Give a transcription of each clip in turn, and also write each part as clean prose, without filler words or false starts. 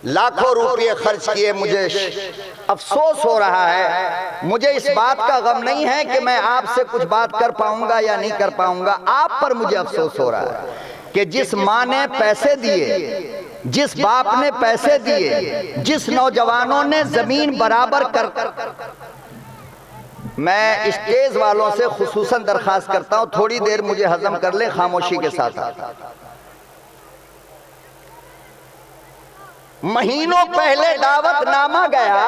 लाखों रुपये खर्च किए, मुझे अफसोस हो रहा है। मुझे इस बात का गम नहीं है कि मैं आपसे कुछ बात कर पाऊंगा या नहीं कर पाऊंगा, आप पर मुझे अफसोस हो रहा है कि जिस माँ ने पैसे दिए, जिस बाप ने पैसे दिए, जिस नौजवानों ने जमीन बराबर कर, मैं स्टेज वालों से खुसूसन दरखास्त करता हूं थोड़ी देर मुझे हजम कर ले खामोशी के साथ। महीनों पहले दावतनामा गया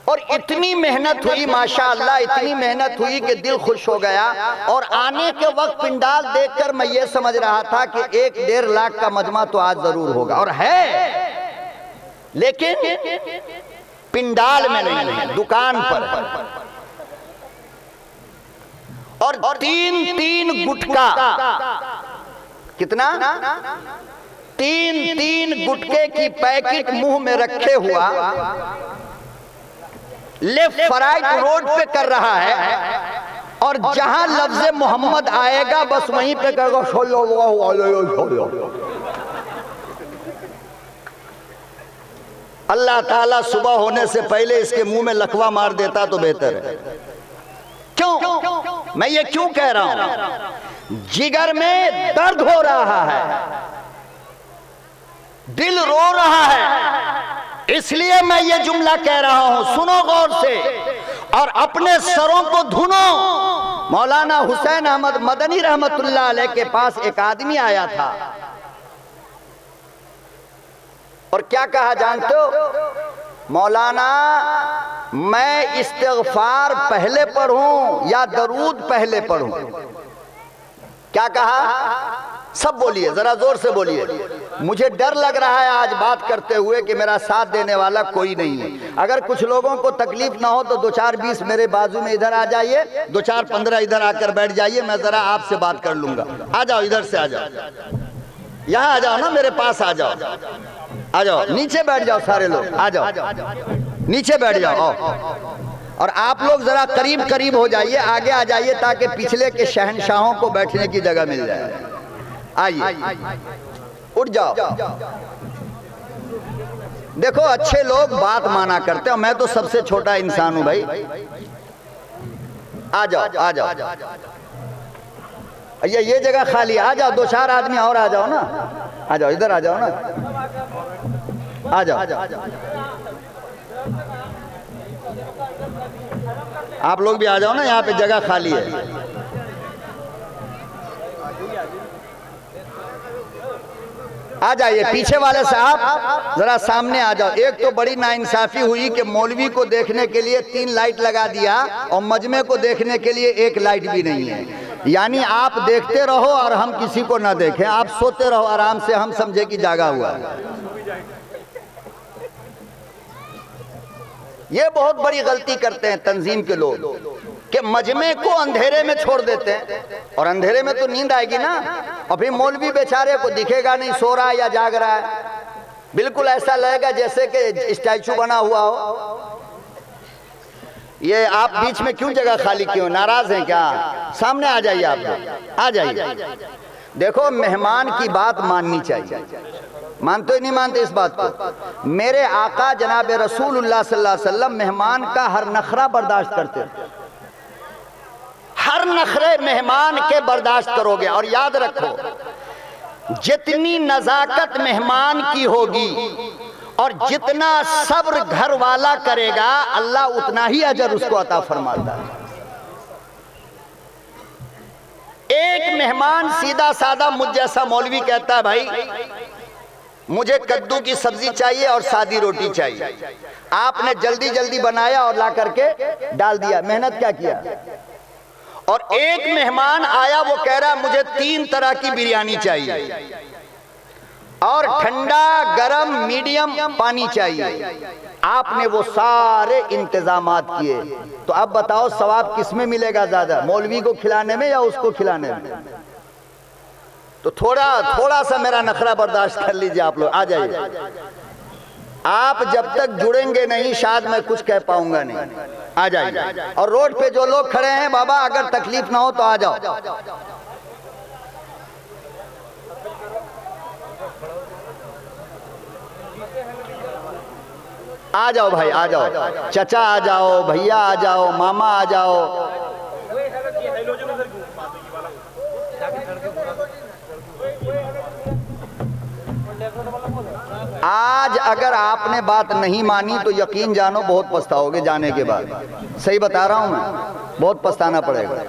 और इतनी मेहनत हुई माशाअल्लाह, इतनी मेहनत हुई कि दिल खुश हो गया। और आने के वक्त पिंडाल देखकर मैं ये समझ रहा था कि 1-1.5 लाख का मजमा तो आज जरूर होगा, और है, लेकिन पिंडाल में नहीं है, दुकान पर है। और 3-3 गुटका, कितना, 3-3 गुटके की पैकेट मुंह में रखे हुआ लेफ्ट राइट रोड पे कर रहा है, और जहां लफ्ज़े मोहम्मद आएगा बस वहीं पे कहेगा अल्लाह ताला सुबह होने से पहले इसके मुंह में लकवा मार देता तो बेहतर है। क्यों, मैं ये क्यों कह रहा हूं? जिगर में दर्द हो रहा है, दिल रो रहा है, इसलिए मैं ये जुमला कह रहा हूं। सुनो गौर से और अपने सरों को धुनो। मौलाना हुसैन अहमद मदनी रहमतुल्लाह अलैह के पास एक आदमी आया था और क्या कहा जानते हो? मौलाना मैं इस्तिग़फ़ार पहले पढ़ूं या दरूद पहले पढ़ूं? क्या कहा? सब बोलिए, जरा जोर से बोलिए। मुझे डर लग रहा है आज बात करते हुए कि मेरा साथ देने वाला कोई नहीं है। अगर कुछ लोगों को तकलीफ ना हो तो 2-4-20 मेरे बाजू में इधर आ जाइए, 2-4-15 इधर आकर बैठ जाइए, मैं जरा आपसे बात कर लूंगा। आ जाओ, इधर से आ जाओ, यहाँ आ जाओ ना, मेरे पास आ जाओ, आ जाओ, नीचे बैठ जाओ, सारे लोग आ जाओ, नीचे बैठ जाओ। और आप लोग जरा करीब करीब हो जाइए, आगे आ जाइए ताकि पिछले के शहंशाहों को बैठने की जगह मिल जाए। आइए, उठ जाओ। देखो अच्छे लोग बात माना करते हो, मैं तो सबसे छोटा इंसान हूं भाई। आ जाओ, आ जाओ, ये जगह खाली, आ जाओ, 2-4 आदमी और आ जाओ ना, आ जाओ, इधर आ जाओ ना, आ जाओ। आप लोग भी आ जाओ ना, यहाँ पे जगह खाली है। आ जाइए, पीछे वाले साहब जरा सामने आ जाओ। एक तो बड़ी नाइंसाफी हुई कि मौलवी को देखने के लिए 3 लाइट लगा दिया और मजमे को देखने के लिए 1 लाइट भी नहीं है। यानी आप देखते रहो और हम किसी को ना देखें, आप सोते रहो आराम से, हम समझे कि जागा हुआ है। ये बहुत बड़ी गलती करते हैं तंजीम के लोग कि मजमे को अंधेरे में छोड़ देते हैं, और अंधेरे में तो नींद आएगी ना, और फिर मौलवी बेचारे को दिखेगा नहीं सो रहा है या जाग रहा है। बिल्कुल ऐसा लगेगा जैसे कि स्टैचू बना हुआ हो। ये आप बीच में क्यों जगह खाली क्यों, नाराज हैं क्या? सामने आ जाइए, आप लोग आ जाइए। देखो मेहमान की बात माननी चाहिए, मानते नहीं मानते इस बात को? मेरे आका जनाब रसूलुल्लाह सल्लल्लाहु अलैहि वसल्लम मेहमान का हर नखरा बर्दाश्त करते थे। हर नखरे मेहमान के बर्दाश्त करोगे, और याद रखो जितनी नजाकत मेहमान की होगी और जितना सब्र घर वाला करेगा, अल्लाह उतना ही अजर उसको अता फरमाता है। एक मेहमान सीधा साधा मुझ जैसा मौलवी कहता है, भाई मुझे कद्दू की सब्जी चाहिए और सादी रोटी चाहिए। आपने जल्दी जल्दी बनाया और ला करके डाल दिया, मेहनत क्या किया? और एक मेहमान आया, वो कह रहा मुझे 3 तरह की बिरयानी चाहिए और ठंडा गरम मीडियम पानी चाहिए। आपने वो सारे इंतजामात किए, तो अब बताओ सवाब किसमें मिलेगा ज्यादा, मौलवी को खिलाने में या उसको खिलाने में? तो थोड़ा सा मेरा नखरा बर्दाश्त कर लीजिए आप लोग, आ जाइए। आप जब तक जुड़ेंगे नहीं शायद मैं कुछ कह पाऊंगा नहीं, आ जाइए। और रोड पे जो लोग खड़े हैं बाबा, अगर तकलीफ ना हो तो आ जाओ। आ जाओ भाई, आ जाओ, चचा आ जाओ, भैया आ जाओ, मामा आ जाओ। आज अगर आपने बात नहीं मानी तो यकीन जानो बहुत पछताओगे जाने के बाद। सही बता रहा हूं मैं, बहुत पछताना पड़ेगा।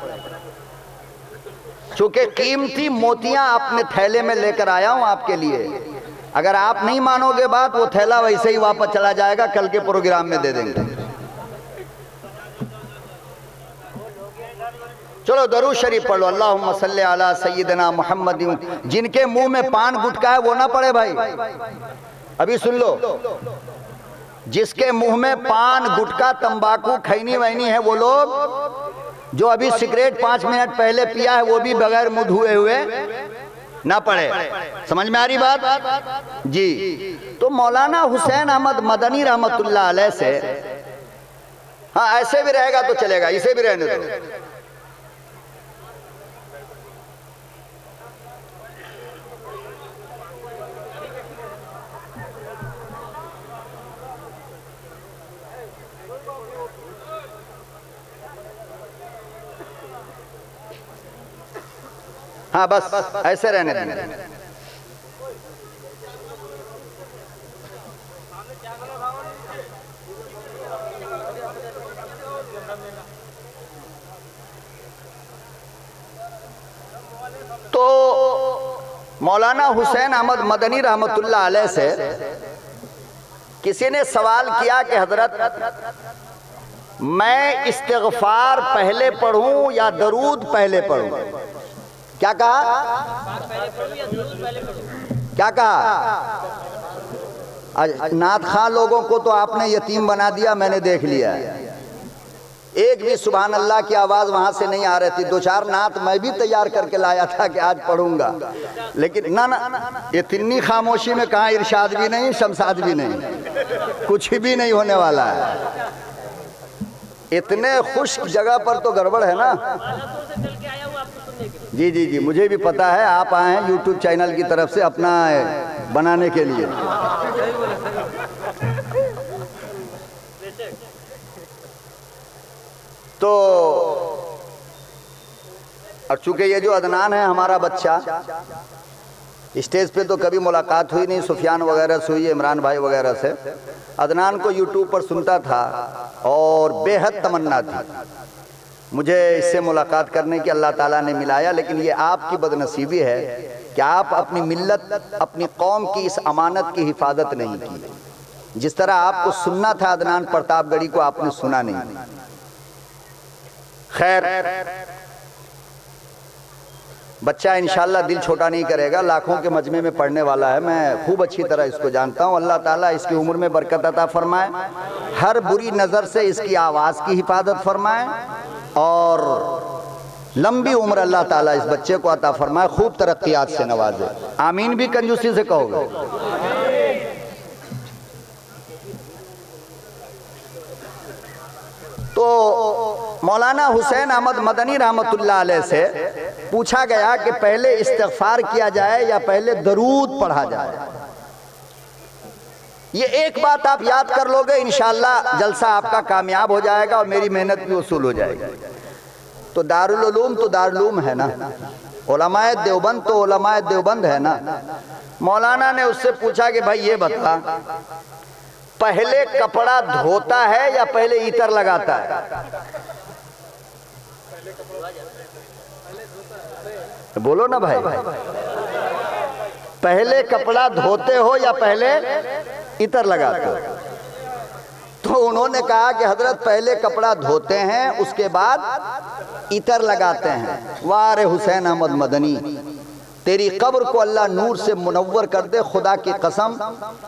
चूंकि कीमती मोतियां अपने थैले में लेकर आया हूं आपके लिए। अगर आप नहीं मानोगे बात, वो थैला वैसे ही वापस चला जाएगा, कल के प्रोग्राम में दे देंगे। चलो दरूद शरीफ पढ़ लो, अल्लाहुम्मा सल्ली अला सय्यिदना मुहम्मद। जिनके मुंह में पान गुटखा है वो ना पढ़े भाई, अभी सुन लो। जिसके मुंह में पान गुटखा तंबाकू खैनी वैनी है, वो लोग जो अभी सिगरेट 5 मिनट पहले पिया है वो भी बगैर मुंह धुए हुए ना पढ़े। समझ में आ रही बात जी? तो मौलाना हुसैन अहमद मदनी रहमतुल्लाह अलैह से, हाँ ऐसे भी रहेगा तो चलेगा, इसे भी रहने दो। हाँ बस ऐसे रहने देंगे। तो मौलाना हुसैन अहमद मदनी रहमतुल्लाह अलैह से किसी ने सवाल किया कि हजरत मैं इस्तिग़फ़ार पहले पढ़ूं या दरूद पहले पढ़ूं? क्या कहा? क्या कहा? नात खां लोगों को तो आपने यतीम बना दिया, मैंने देख लिया। एक भी सुभान अल्लाह की आवाज वहां से नहीं आ रही थी। 2-4 नात मैं भी तैयार करके लाया था कि आज पढ़ूंगा, लेकिन ना इतनी खामोशी में कहाँ इरशाद भी नहीं, शमशाद भी नहीं, कुछ भी नहीं होने वाला है। इतने खुश्क जगह पर तो गड़बड़ है ना। जी जी जी, मुझे भी पता है, आप आए हैं यूट्यूब चैनल की तरफ से अपना बनाने के लिए। तो और चूंकि ये जो अदनान है हमारा बच्चा, स्टेज पे तो कभी मुलाकात हुई नहीं, सुफियान वगैरह से हुई, इमरान भाई वगैरह से। अदनान को यूट्यूब पर सुनता था और बेहद तमन्ना थी मुझे इससे मुलाकात करने की, अल्लाह ताला ने मिलाया। लेकिन ये आपकी बदनसीबी है कि आप अपनी मिल्लत, अपनी कौम की इस अमानत की हिफाजत नहीं की। जिस तरह आपको सुनना था अदनान प्रतापगढ़ी को, आपने सुना नहीं। खैर, बच्चा इंशाल्लाह दिल छोटा नहीं करेगा, लाखों के मजमे में पढ़ने वाला है, मैं खूब अच्छी तरह इसको जानता हूँ। अल्लाह ताला इसकी उम्र में बरकत अता फरमाए, हर बुरी नज़र से इसकी आवाज़ की हिफाजत फरमाए और लंबी उम्र अल्लाह ताला इस बच्चे को अता फरमाए, खूब तरक्कियात से नवाजे। आमीन भी कंजूसी से कहोगे। तो मौलाना हुसैन अहमद मदनी रहमतुल्लाह अलैह से पूछा गया कि पहले इस्तिग़फ़ार किया जाए या पहले दरूद पढ़ा जाए। ये एक बात आप याद कर लोगे, इंशाअल्लाह जलसा आपका कामयाब हो जाएगा और मेरी मेहनत भी वसूल हो जाएगी। तो दारुल उलूम तो दारुल उलूम है ना, उलमाए देवबंद तो उलमाए देवबंद है ना। मौलाना ने उससे पूछा कि भाई ये बता, पहले कपड़ा धोता है या पहले इतर लगाता है? बोलो ना भाई, पहले कपड़ा धोते हो या पहले इतर लगाते हो? तो उन्होंने कहा कि हजरत पहले कपड़ा धोते हैं, उसके बाद इतर लगाते हैं। वाह रे हुसैन अहमद मदनी, तेरी कब्र को अल्लाह नूर से मुनव्वर कर दे। खुदा की कसम,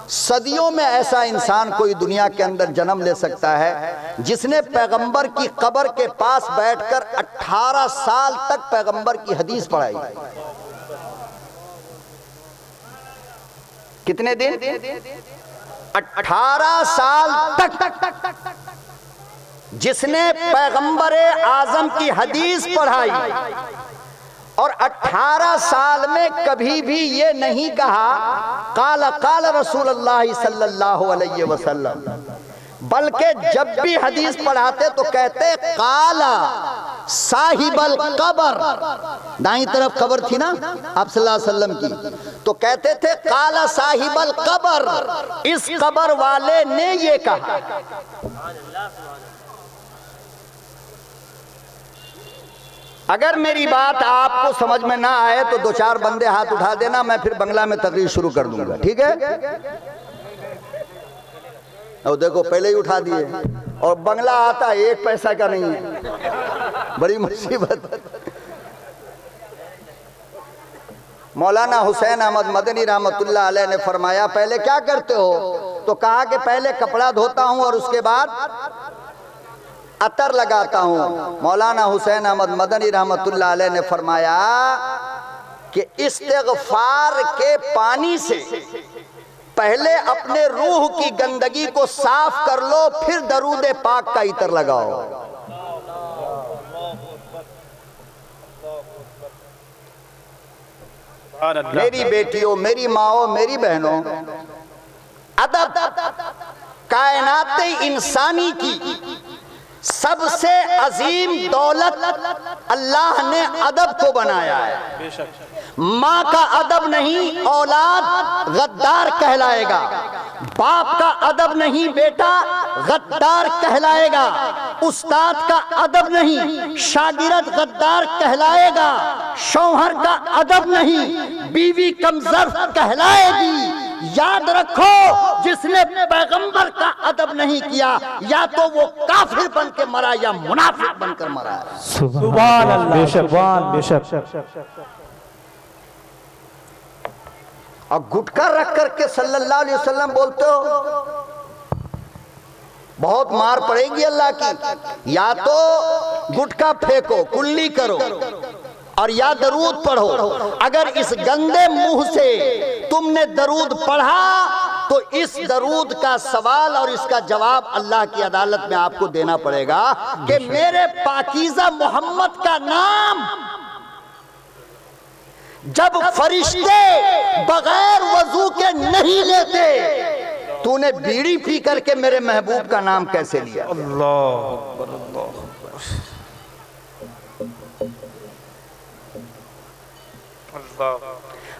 सदियों में ऐसा इंसान कोई दुनिया के अंदर जन्म ले सकता है जिसने पैगंबर की कब्र के पास बैठकर 18 साल तक पैगंबर की हदीस पढ़ाई। कितने दिन? 18 साल तक जिसने पैगंबर आजम की हदीस पढ़ाई, और 18 साल में कभी भी ये नहीं कहा काला काला रसूलुल्लाह सल्लल्लाहु अलैहि वसल्लम, बल्कि जब भी हदीस पढ़ाते तो कहते काला साहिबल कबर, दाईं तरफ कबर थी ना आप सल्लल्लाहु अलैहि वसल्लम की, तो कहते थे काला साहिबल कबर, इस कबर वाले ने ये कहा। अगर मेरी बात आपको समझ में ना आए तो 2-4 बंदे हाथ उठा देना, मैं फिर बंगला में तकरीर शुरू कर दूंगा, ठीक है? और देखो पहले ही उठा दिए, और बंगला आता 1 पैसा का नहीं है, बड़ी मुसीबत। मौलाना हुसैन अहमद मदनी रहमतुल्लाह अलैह ने फरमाया पहले क्या करते हो? तो कहा कि पहले कपड़ा धोता हूं और उसके बाद अतर लगाता हूं। मौलाना हुसैन अहमद मदनी रहमतुल्लाह अलैह ने फरमाया कि इस्तिग़फ़ार के पानी से पहले अपने रूह की गंदगी को साफ कर लो, फिर दरूद पाक का इतर लगाओ। मेरी बेटियों, मेरी माओ, मेरी बहनों, अदब कायनात इंसानी की सबसे अजीम दौलत अल्लाह ने अदब को बनाया है। माँ का अदब नहीं औलाद गद्दार कहलाएगा, बाप का अदब नहीं बेटा गद्दार कहलाएगा, उस्ताद का अदब नहीं शागिर्द गद्दार कहलाएगा, शौहर का अदब नहीं बीवी कमज़र्फ कहलाएगी। याद रखो, जिसने पैगंबर का अदब नहीं किया या तो वो काफिर बन के मरा या मुनाफिक बनकर मरा। सुभान अल्लाह, बेशक। और गुटखा रख करके सल्लल्लाहु अलैहि वसल्लम बोलते हो, बहुत मार पड़ेगी अल्लाह की। या तो गुटखा फेंको, कुल्ली करो, और या दरूद पढ़ो। अगर इस गंदे मुंह से तुमने दरूद पढ़ा तो इस दरूद का सवाल और इसका जवाब अल्लाह की अदालत में आपको देना पड़ेगा कि मेरे पाकीज़ा मोहम्मद का नाम जब फरिश्ते बगैर वजू के नहीं लेते, तूने बीड़ी पी करके मेरे महबूब का नाम कैसे लिया? अल्लाह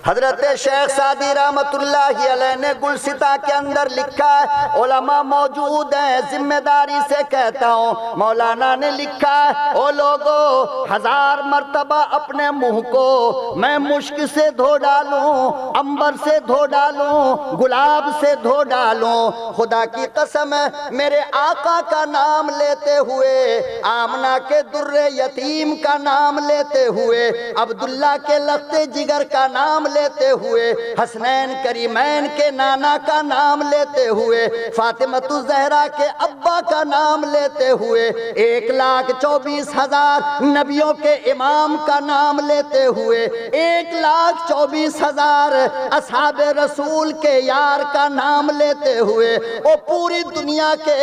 हजरत शेख सादी रहमतुल्लाहि अलैह ने गुलसिता के अंदर लिखा है, उलमा मौजूद हैं, जिम्मेदारी से कहता हूँ, मौलाना ने लिखा है, ओ लोगो 1000 मर्तबा अपने मुंह को मैं मुश्क से धो डालूं, अंबर से धो डालूं, गुलाब से धो डालूं, खुदा की कसम है मेरे आका का नाम लेते हुए, आमना के दुर्रे यतीम का नाम लेते हुए, अब्दुल्ला के लख्ते जिगर का नाम लेते हुए, हसनैन करीमैन के नाना का नाम लेते हुए, फातिमतु ज़हरा के अब्बा का नाम लेते हुए, 1,24,000 नबियों के इमाम का नाम लेते हुए, 1,24,000 असहाबे रसूल के यार का नाम लेते हुए, और पूरी दुनिया के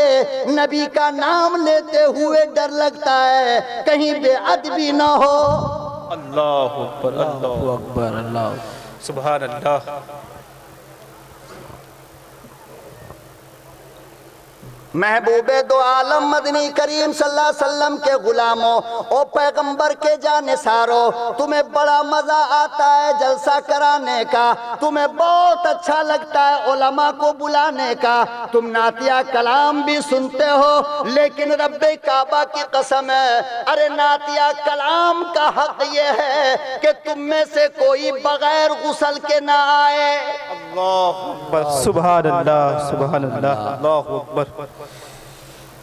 नबी का नाम लेते हुए डर लगता है कहीं बेअदबी ना हो। अल्लाहु अकबर, अल्लाहु अकबर, अल्लाह सुभान अल्लाह। महबूबे दो आलम मदनी करीम सल्लल्लाहु अलैहि वसल्लम के गुलामों, ओ पैगंबर के जानिसारो, तुम्हें बड़ा मजा आता है जलसा कराने का, तुम्हें बहुत अच्छा लगता है उलमा को बुलाने का, तुम नातिया कलाम भी सुनते हो, लेकिन रब्बे काबा की कसम है, अरे नातिया कलाम का हक ये है कि तुम में से कोई बगैर गुस्ल के ना आए। अल्लाहु अकबर, सुभान अल्लाह, सुभान अल्लाह, अल्लाहु अकबर,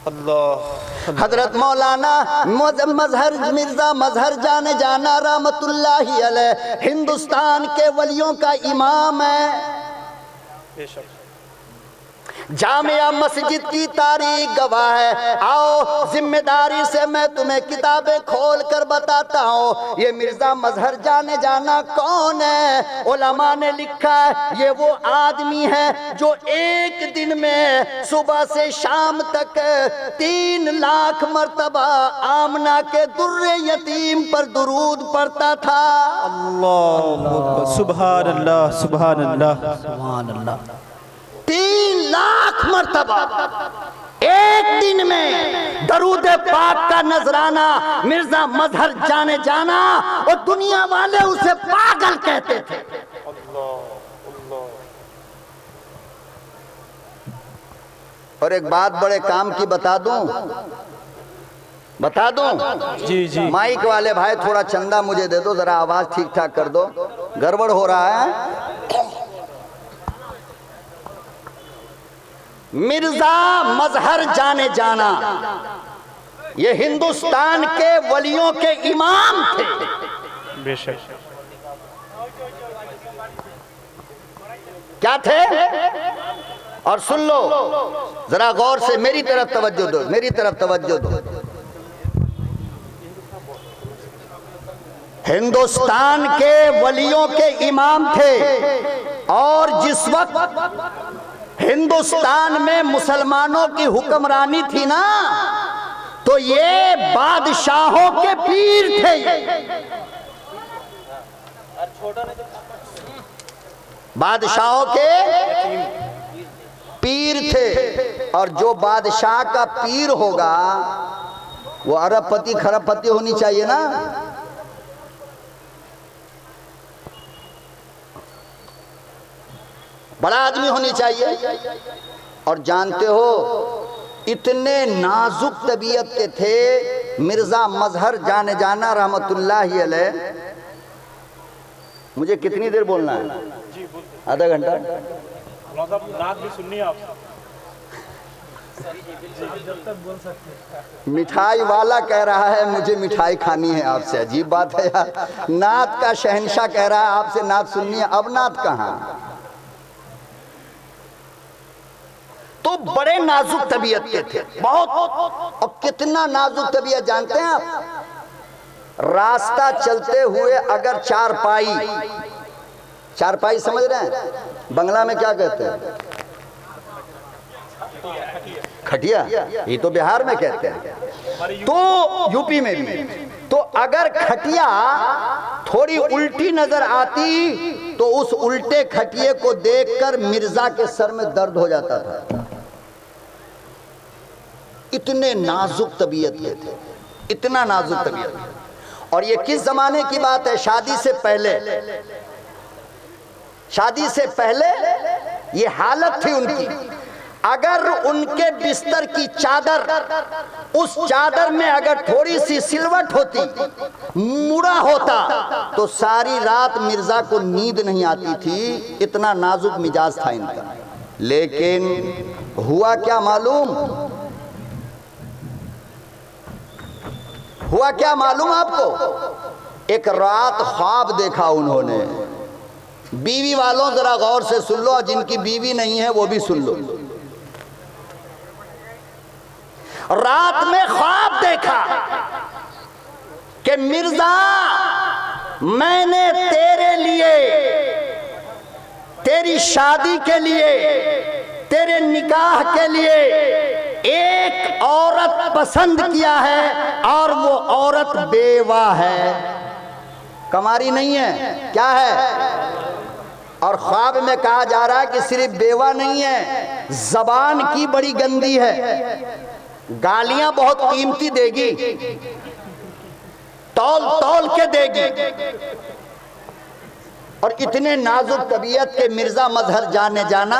अल्लाह। हजरत मौलाना मजहर मिर्जा मजहर जाने जाना रहमतुल्लाहि अलैह हिंदुस्तान के वलियों का इमाम है। जामिया मस्जिद की तारीख गवाह है। आओ जिम्मेदारी से मैं तुम्हें किताबें खोल कर बताता हूँ। ये मिर्जा मजहर जाने जाना कौन है? उलमा ने लिखा है ये वो आदमी है जो एक दिन में सुबह से शाम तक 3 लाख मर्तबा आमना के दुर्रे यतीम पर दुरूद पढ़ता था। अल्लाह सुभान अल्लाह सुभान अल्लाह सुभान अल्लाह। 3 लाख मर्तबा एक दिन में दरूद पाक का नजराना मिर्जा मजहर जाने जाना, और दुनिया वाले उसे पागल कहते थे। और एक बात बड़े काम की बता दूं जी जी। माइक वाले भाई थोड़ा चंदा मुझे दे दो, जरा आवाज ठीक ठाक कर दो, गड़बड़ हो रहा है। मिर्जा मजहर जाने जाना ये हिंदुस्तान के वलियों के इमाम थे। बेशक। क्या थे? और सुन लो जरा गौर से, मेरी तरफ तवज्जो दो, मेरी तरफ तवज्जो दो। हिंदुस्तान के वलियों के इमाम थे, और जिस वक्त हिंदुस्तान में मुसलमानों की हुक्मरानी थी ना, तो ये बादशाहों के पीर थे। बादशाहों के पीर थे। और जो बादशाह का पीर होगा वो अरबपति खरबपति होनी चाहिए ना। बड़ा आदमी होनी चाहिए। और जानते हो इतने नाजुक तबीयत के थे मिर्जा मजहर जाने जाना रहमतुल्लाहि अलैह। मुझे कितनी देर बोलना है? आधा घंटा? नात भी सुननी है आप? मिठाई वाला कह रहा है मुझे मिठाई खानी है आपसे। अजीब बात है यार, नात का शहंशाह कह रहा है आपसे नात सुननी है। अब नात कहाँ? तो बड़े नाजुक तबीयत के थे, बहुत। और कितना नाजुक तबीयत जानते हैं आप? रास्ता चलते हुए अगर चारपाई समझ रहे हैं? बंगला में क्या कहते हैं? खटिया। ये तो बिहार में कहते हैं, तो यूपी में भी। तो अगर खटिया थोड़ी उल्टी नजर आती तो उस उल्टे खटिए को देखकर मिर्जा के सर में दर्द हो जाता था। इतने नाजुक तबीयत के थे, इतना नाजुक तबीयत। और ये किस जमाने की बात है? शादी से पहले ये हालत थी उनकी। अगर उनके बिस्तर की चादर, उस चादर में अगर थोड़ी सी सिलवट होती, मुड़ा होता, तो सारी रात मिर्जा को नींद नहीं आती थी। इतना नाजुक मिजाज था इनका। लेकिन हुआ क्या मालूम? हुआ क्या मालूम आपको? एक रात ख्वाब देखा उन्होंने। बीवी वालों जरा गौर से सुन लो, और जिनकी बीवी नहीं है वो भी सुन लो। रात में ख्वाब देखा कि मिर्जा, मैंने तेरे लिए, तेरी शादी के लिए, तेरे निकाह के लिए एक औरत पसंद किया है, और वो औरत बेवा है, कमारी नहीं है। क्या है? और ख्वाब में कहा जा रहा है कि सिर्फ बेवा नहीं है, जबान की बड़ी गंदी है, गालियां बहुत कीमती देगी, तौल तौल के देगी। और इतने नाजुक तबीयत के मिर्जा मजहर जाने जाना।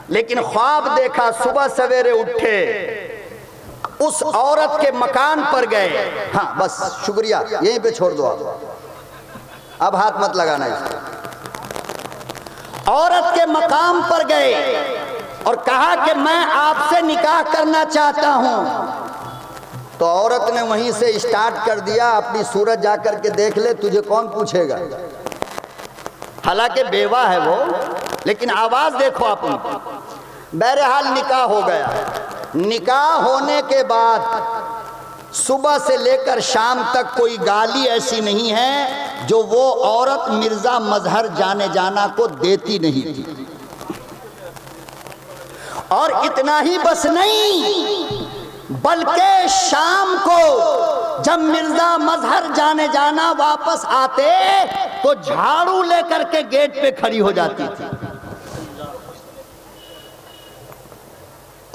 लेकिन ख्वाब देखा, सुबह सवेरे उठे, उस औरत के मकान पर गए। हाँ बस शुक्रिया, यहीं पे छोड़ दो आप, अब हाथ मत लगाना इसको। औरत के मकाम पर गए और कहा कि मैं आपसे निकाह करना चाहता हूं। तो औरत ने वहीं से स्टार्ट कर दिया, अपनी सूरत जाकर के देख ले, तुझे कौन पूछेगा। हालांकि बेवा है वो, लेकिन आवाज देखो आप उनकी। बहरहाल निकाह हो गया। निकाह होने के बाद सुबह से लेकर शाम तक कोई गाली ऐसी नहीं है जो वो औरत मिर्जा मजहर जाने जाना को देती नहीं थी। और इतना ही बस नहीं, बल्कि शाम को जब मिर्जा मजहर जाने जाना वापस आते तो झाड़ू लेकर के गेट पे खड़ी हो जाती थी।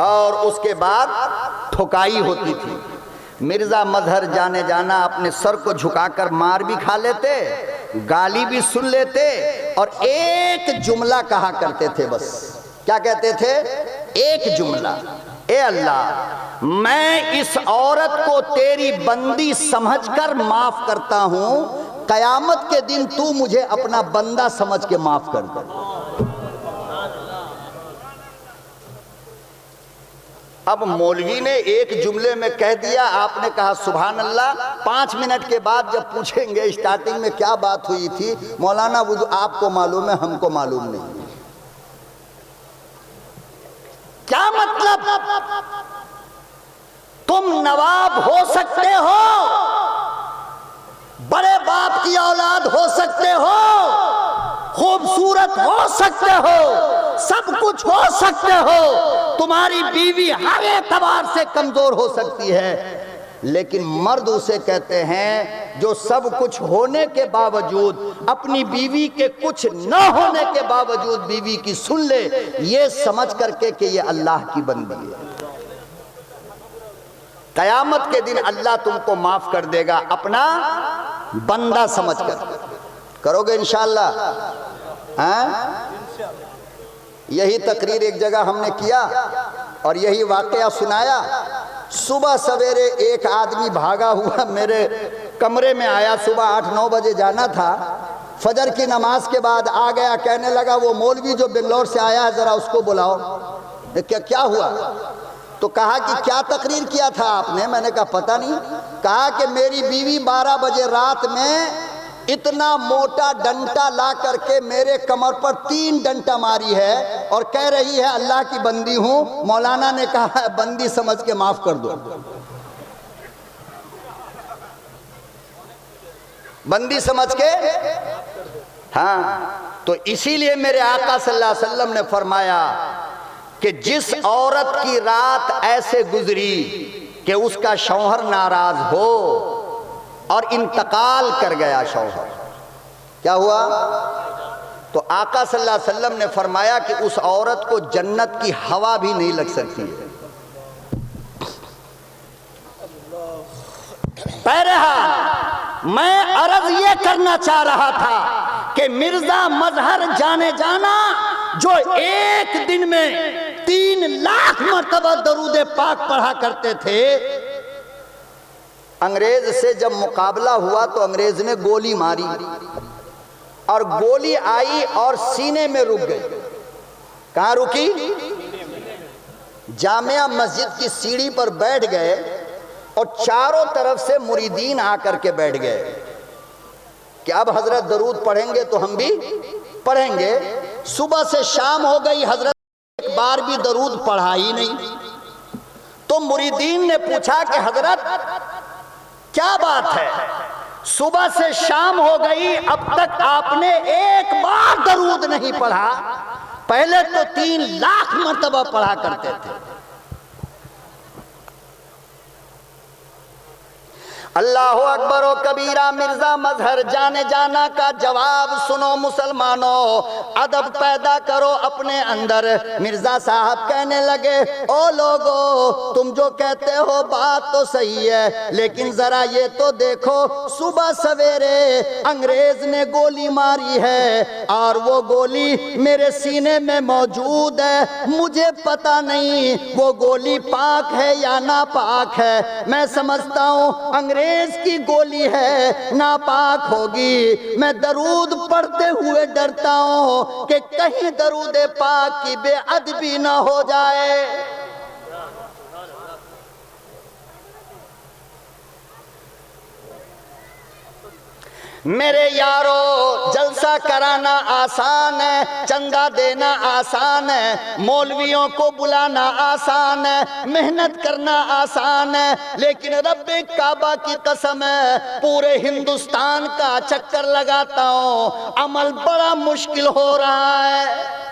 और उसके बाद ठुकाई होती थी। मिर्जा मजहर जाने जाना अपने सर को झुकाकर मार भी खा लेते, गाली भी सुन लेते और एक जुमला कहा करते थे। बस क्या कहते थे? एक जुमला, ए अल्लाह, मैं इस औरत को तेरी बंदी समझकर माफ करता हूं, कयामत के दिन तू मुझे अपना बंदा समझ के माफ कर दे। अब मौलवी ने एक जुमले में कह दिया, आपने कहा सुभान अल्लाह। 5 मिनट के बाद जब पूछेंगे स्टार्टिंग में क्या बात हुई थी, मौलाना वो आपको मालूम है, हमको मालूम नहीं। क्या मतलब? तुम नवाब हो सकते हो, बड़े बाप की औलाद हो सकते हो, खूबसूरत हो सकते हो, सब कुछ हो सकते हो, तुम्हारी बीवी हर एतबार से कमजोर हो सकती है, लेकिन मर्द उसे कहते हैं जो सब कुछ होने के बावजूद, अपनी बीवी के कुछ न होने के बावजूद बीवी की सुन ले, ये समझ करके कि ये अल्लाह की बंदी है। कयामत के दिन अल्लाह तुमको माफ कर देगा, अपना बंदा समझकर। करोगे इंशाअल्लाह? हाँ, यही तकरीर एक जगह हमने किया और यही वाकया सुनाया। सुबह सवेरे एक आदमी भागा हुआ मेरे कमरे में आया, सुबह 8-9 बजे जाना था, फजर की नमाज के बाद आ गया, कहने लगा वो मौलवी जो बेंगलोर से आया है जरा उसको बुलाओ। क्या हुआ? तो कहा कि क्या तकरीर किया था आपने? मैंने कहा पता नहीं। कहा कि मेरी बीवी 12 बजे रात में इतना मोटा डंडा ला करके मेरे कमर पर 3 डंडा मारी है और कह रही है अल्लाह की बंदी हूं। मौलाना ने कहा है बंदी समझ के माफ कर दो। बंदी समझ के, हाँ। तो इसीलिए मेरे आका सल्लल्लाहु अलैहि वसल्लम ने फरमाया कि जिस औरत की रात ऐसे गुजरी कि उसका शौहर नाराज हो और इंतकाल कर गया शौहर, क्या हुआ? तो आका सल्लल्लाहु अलैहि वसल्लम ने फरमाया कि उस औरत को जन्नत की हवा भी नहीं लग सकती है। बहरहाल मैं अर्ज ये करना चाह रहा था कि मिर्जा मजहर जाने जाना जो एक दिन में 3 लाख मरतबा दरूद पाक पढ़ा करते थे, अंग्रेज से जब मुकाबला हुआ तो अंग्रेज ने गोली मारी और गोली आई और सीने में रुक गई। कहां रुकी? जामिया मस्जिद की सीढ़ी पर बैठ गए और चारों तरफ से मुरीदीन आकर के बैठ गए कि अब हजरत दरूद पढ़ेंगे तो हम भी पढ़ेंगे। सुबह से शाम हो गई, हजरत एक बार भी दरूद पढ़ा ही नहीं। तो मुरीदीन ने पूछा कि हजरत क्या बात है, सुबह से शाम हो गई, अब तक आपने एक बार दरूद नहीं पढ़ा, पहले तो 3 लाख मरतबा पढ़ा करते थे। अल्लाह अकबर ओ कबीरा। मिर्जा मजहर जाने जाना का जवाब सुनो मुसलमानों, अदब पैदा करो अपने अंदर। मिर्जा साहब कहने लगे, ओ लोगो, तुम जो कहते हो बात तो सही है, लेकिन जरा ये तो देखो, सुबह सवेरे अंग्रेज ने गोली मारी है और वो गोली मेरे सीने में मौजूद है। मुझे पता नहीं वो गोली पाक है या नापाक है। मैं समझता हूँ अंग्रेज की गोली है, नापाक होगी। मैं दरूद पढ़ते हुए डरता हूँ कि कहीं दरूद पाक की बेअदबी ना हो जाए। मेरे यारो जलसा कराना आसान है, चंदा देना आसान है, मौलवियों को बुलाना आसान है, मेहनत करना आसान है, लेकिन रब्बे काबा की कसम है पूरे हिंदुस्तान का चक्कर लगाता हूं, अमल बड़ा मुश्किल हो रहा है।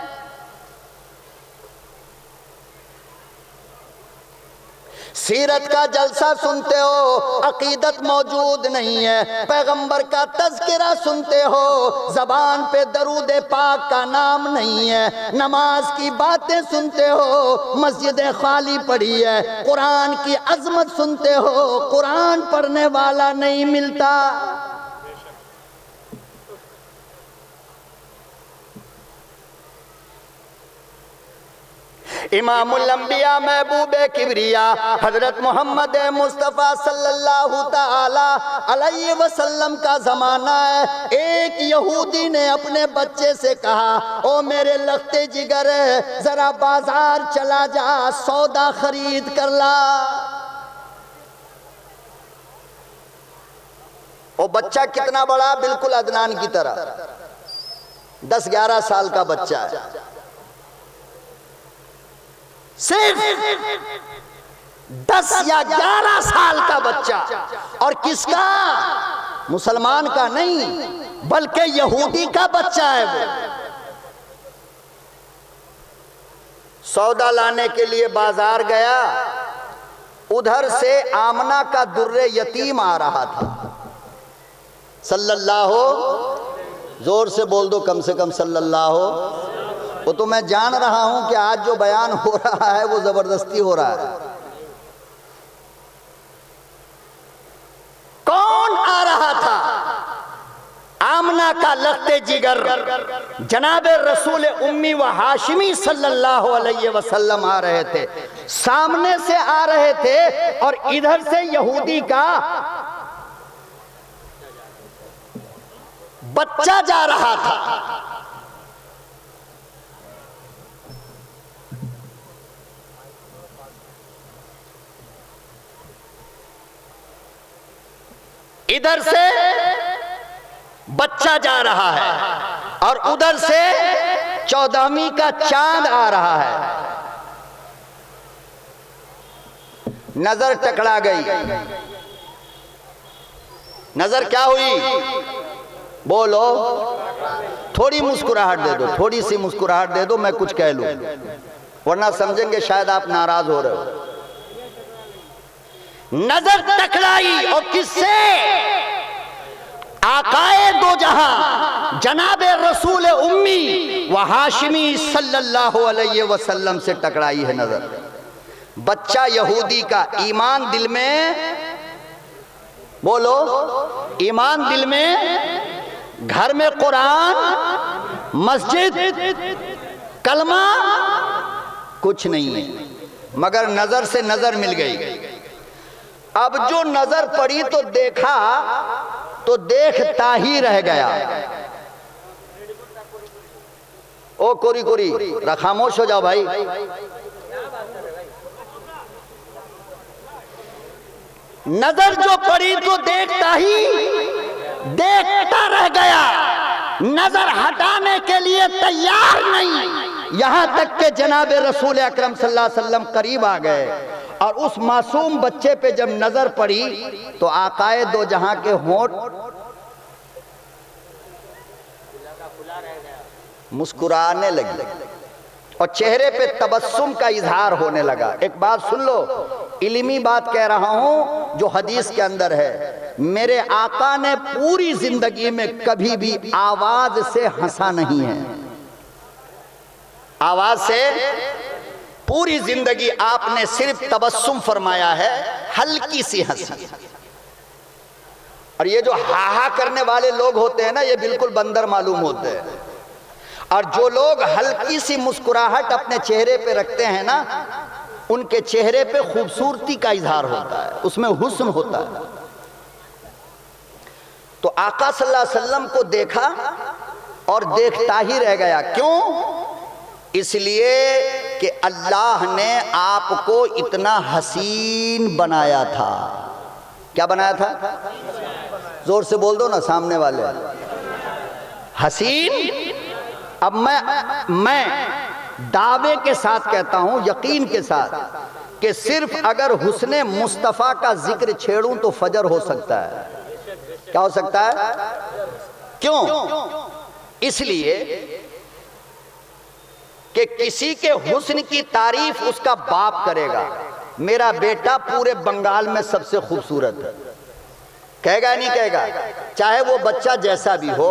सीरत का जलसा सुनते हो, अकीदत मौजूद नहीं है, पैगंबर का तज़किरा सुनते हो, ज़बान पे दरूद पाक का नाम नहीं है, नमाज की बातें सुनते हो, मस्जिद खाली पड़ी है, कुरान की अजमत सुनते हो, कुरान पढ़ने वाला नहीं मिलता। इमामुल अंबिया महबूबे किबरिया हजरत मोहम्मद मुस्तफ़ा सल्लल्लाहु ताला अलैहि वसल्लम का ज़माना है। एक यहूदी ने अपने बच्चे से कहा, ओ मेरे लखते जिगर ज़रा बाजार चला जा, सौदा खरीद कर ला। ओ बच्चा कितना बड़ा, बिल्कुल अदनान की तरह, 10-11 साल का बच्चा है, सिर्फ 10 या 11 साल का बच्चा, और किसका? मुसलमान का नहीं, बल्कि यहूदी का बच्चा है। वो सौदा लाने के लिए बाजार गया, उधर से आमना का दुर्रे यतीम आ रहा था। सल्लल्लाहु, जोर से बोल दो कम से कम सल्लल्लाहु। वो तो मैं जान रहा हूं कि आज जो बयान हो रहा है वो जबरदस्ती हो रहा है। कौन आ रहा था? आमना का लखते जिगर जनाबे रसूल उम्मी व हाशिमी सल्लल्लाहु अलैहि वसल्लम आ रहे थे। सामने से आ रहे थे और इधर से यहूदी का बच्चा जा रहा था। इधर से बच्चा जा रहा है और उधर से 14वीं का चांद आ रहा है। नजर टकरा गई। नजर क्या हुई? बोलो। थोड़ी मुस्कुराहट दे दो, थोड़ी सी मुस्कुराहट दे दो, मैं कुछ कह लूं, वरना समझेंगे शायद आप नाराज हो रहे हो। नजर टकराई और किससे? आकाए दो जहां जनाबे रसूल उम्मी व हाशिमी सल्लल्लाहु अलैहि वसल्लम से टकराई है नजर। बच्चा यहूदी का, ईमान दिल में, बोलो, ईमान दिल में, घर में कुरान, मस्जिद, कलमा कुछ नहीं है, मगर नजर से नजर मिल गई। अब जो नजर पड़ी तो देखा तो देखता ही रह गया। ओ कोरी कोरी, खामोश हो जाओ भाई। नजर जो पड़ी तो देखता रह गया, नजर हटाने के लिए तैयार नहीं। यहां तक के जनाबे रसूल अकरम सल्लल्लाहु अलैहि वसल्लम करीब आ गए और उस मासूम बच्चे पे जब नजर पड़ी तो आकाए दो जहां के होंठ मुस्कुराने लगे और चेहरे पे तबस्सुम का इजहार होने लगा। एक बात सुन लो, इल्मी बात कह रहा हूं जो हदीस के अंदर है। मेरे आका ने पूरी जिंदगी में कभी भी आवाज से हंसा नहीं है। आवाज से पूरी जिंदगी आपने सिर्फ तबस्सुम फरमाया है, हल्की सी हंसी। और ये जो हाहा करने वाले लोग होते हैं ना, ये बिल्कुल बंदर मालूम होते हैं। और जो लोग हल्की सी मुस्कुराहट अपने चेहरे पे रखते हैं ना, उनके चेहरे पे खूबसूरती का इजहार होता है, उसमें हुस्न होता है। तो आका सल्लल्लाहु अलैहि वसल्लम को देखा और देखता ही रह गया। क्यों? इसलिए कि अल्लाह ने आपको इतना हसीन बनाया था। क्या बनाया था? जोर से बोल दो ना सामने वाले, हसीन। अब मैं दावे के साथ कहता हूं, यकीन के साथ, कि सिर्फ अगर हुस्ने मुस्तफा का जिक्र छेड़ूं तो फजर हो सकता है। क्या हो सकता है? क्यों? इसलिए कि किसी के हुस्न की तारीफ उसका बाप करेगा। मेरा बेटा पूरे बंगाल में सबसे खूबसूरत है, कहेगा नहीं कहेगा? चाहे वो बच्चा जैसा भी हो,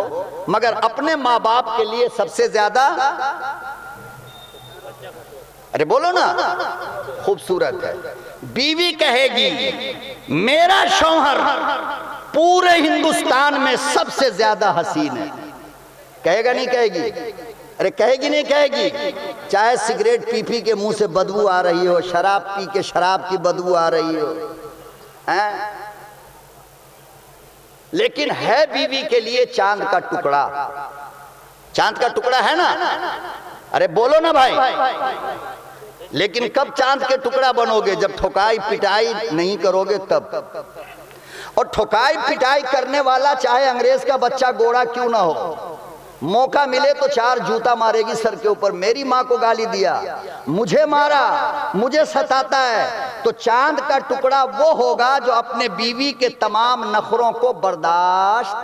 मगर अपने माँ बाप के लिए सबसे ज्यादा, अरे बोलो ना, खूबसूरत है। बीवी कहेगी मेरा शौहर पूरे हिंदुस्तान में सबसे ज्यादा हसीन है, कहेगा नहीं कहेगी? अरे कहेगी नहीं कहेगी? चाहे सिगरेट पी पी के मुंह से बदबू आ रही हो, शराब पी के शराब की बदबू आ रही हो, हैं? लेकिन है बीवी के लिए चांद का टुकड़ा। चांद का टुकड़ा है ना? अरे बोलो ना भाई। लेकिन कब चांद के टुकड़ा बनोगे? जब ठोकाई पिटाई नहीं करोगे तब। और ठोकाई पिटाई करने वाला चाहे अंग्रेज का बच्चा गोरा क्यों ना हो, मौका मिले तो 4 जूता मारेगी सर के ऊपर। मेरी माँ को गाली दिया, मुझे मारा, मुझे सताता है, तो चांद का टुकड़ा वो होगा जो अपने बीवी के तमाम नखरों को बर्दाश्त,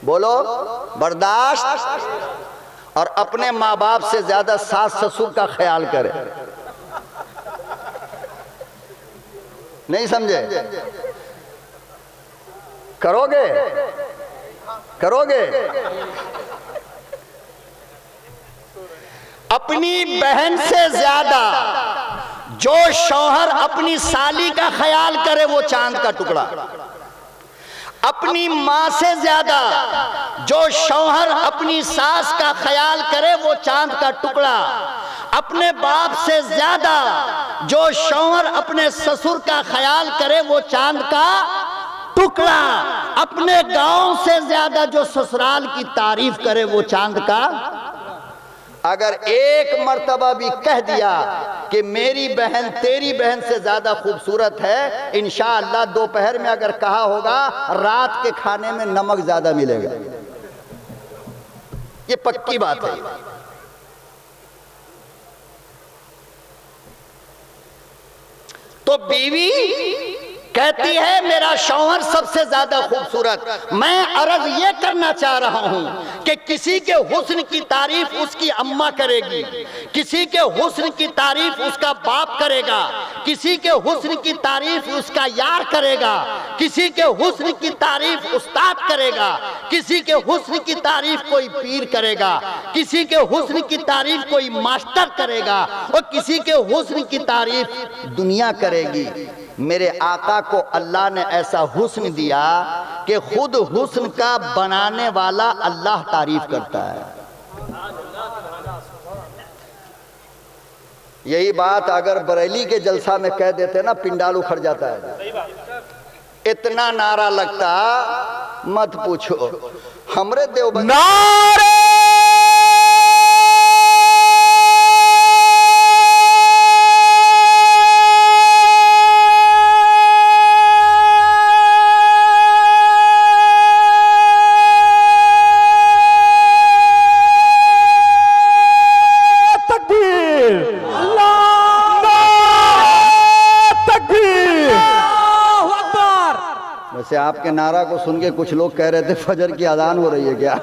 बोलो बर्दाश्त, और अपने माँ बाप से ज्यादा सास ससुर का ख्याल करे। नहीं समझे? करोगे? करोगे? अपनी बहन से ज्यादा जो शौहर अपनी साली का ख्याल करे वो चांद का टुकड़ा। अपनी माँ से ज्यादा जो शौहर अपनी सास का ख्याल करे वो चांद का टुकड़ा। अपने बाप से ज्यादा जो शौहर अपने ससुर का ख्याल करे वो चांद का टुकड़ा। अपने गांव से ज्यादा जो ससुराल की तारीफ करे वो चांद का। अगर एक मर्तबा भी कह दिया कि मेरी बहन तेरी बहन से ज्यादा खूबसूरत है, इंशाअल्लाह दोपहर में अगर कहा होगा रात के खाने में नमक ज्यादा मिलेगा। ये पक्की बात है। तो बीवी कहती है मेरा शौहर सबसे ज्यादा खूबसूरत। मैं अर्ज ये करना चाह रहा हूं कि किसी के हुस्न की तारीफ उसकी अम्मा करेगी, किसी के हुस्न की तारीफ उसका बाप करेगा, किसी के हुस्न की तारीफ उसका यार करेगा, किसी के हुस्न की तारीफ उस्ताद करेगा, किसी के हुस्न की तारीफ कोई पीर करेगा, किसी के हुस्न की तारीफ कोई मास्टर करेगा, और किसी के हुस्न की तारीफ दुनिया करेगी। मेरे आका को अल्लाह ने ऐसा हुस्न दिया कि खुद हुस्न का बनाने वाला अल्लाह तारीफ करता है। यही बात अगर बरेली के जलसा में कह देते ना, पिंडाल उखड़ जाता है। इतना नारा लगता मत पूछो। हमरे देवबंद नारे से आपके नारा को सुन के कुछ लोग कह रहे थे फजर की अजान हो रही है क्या?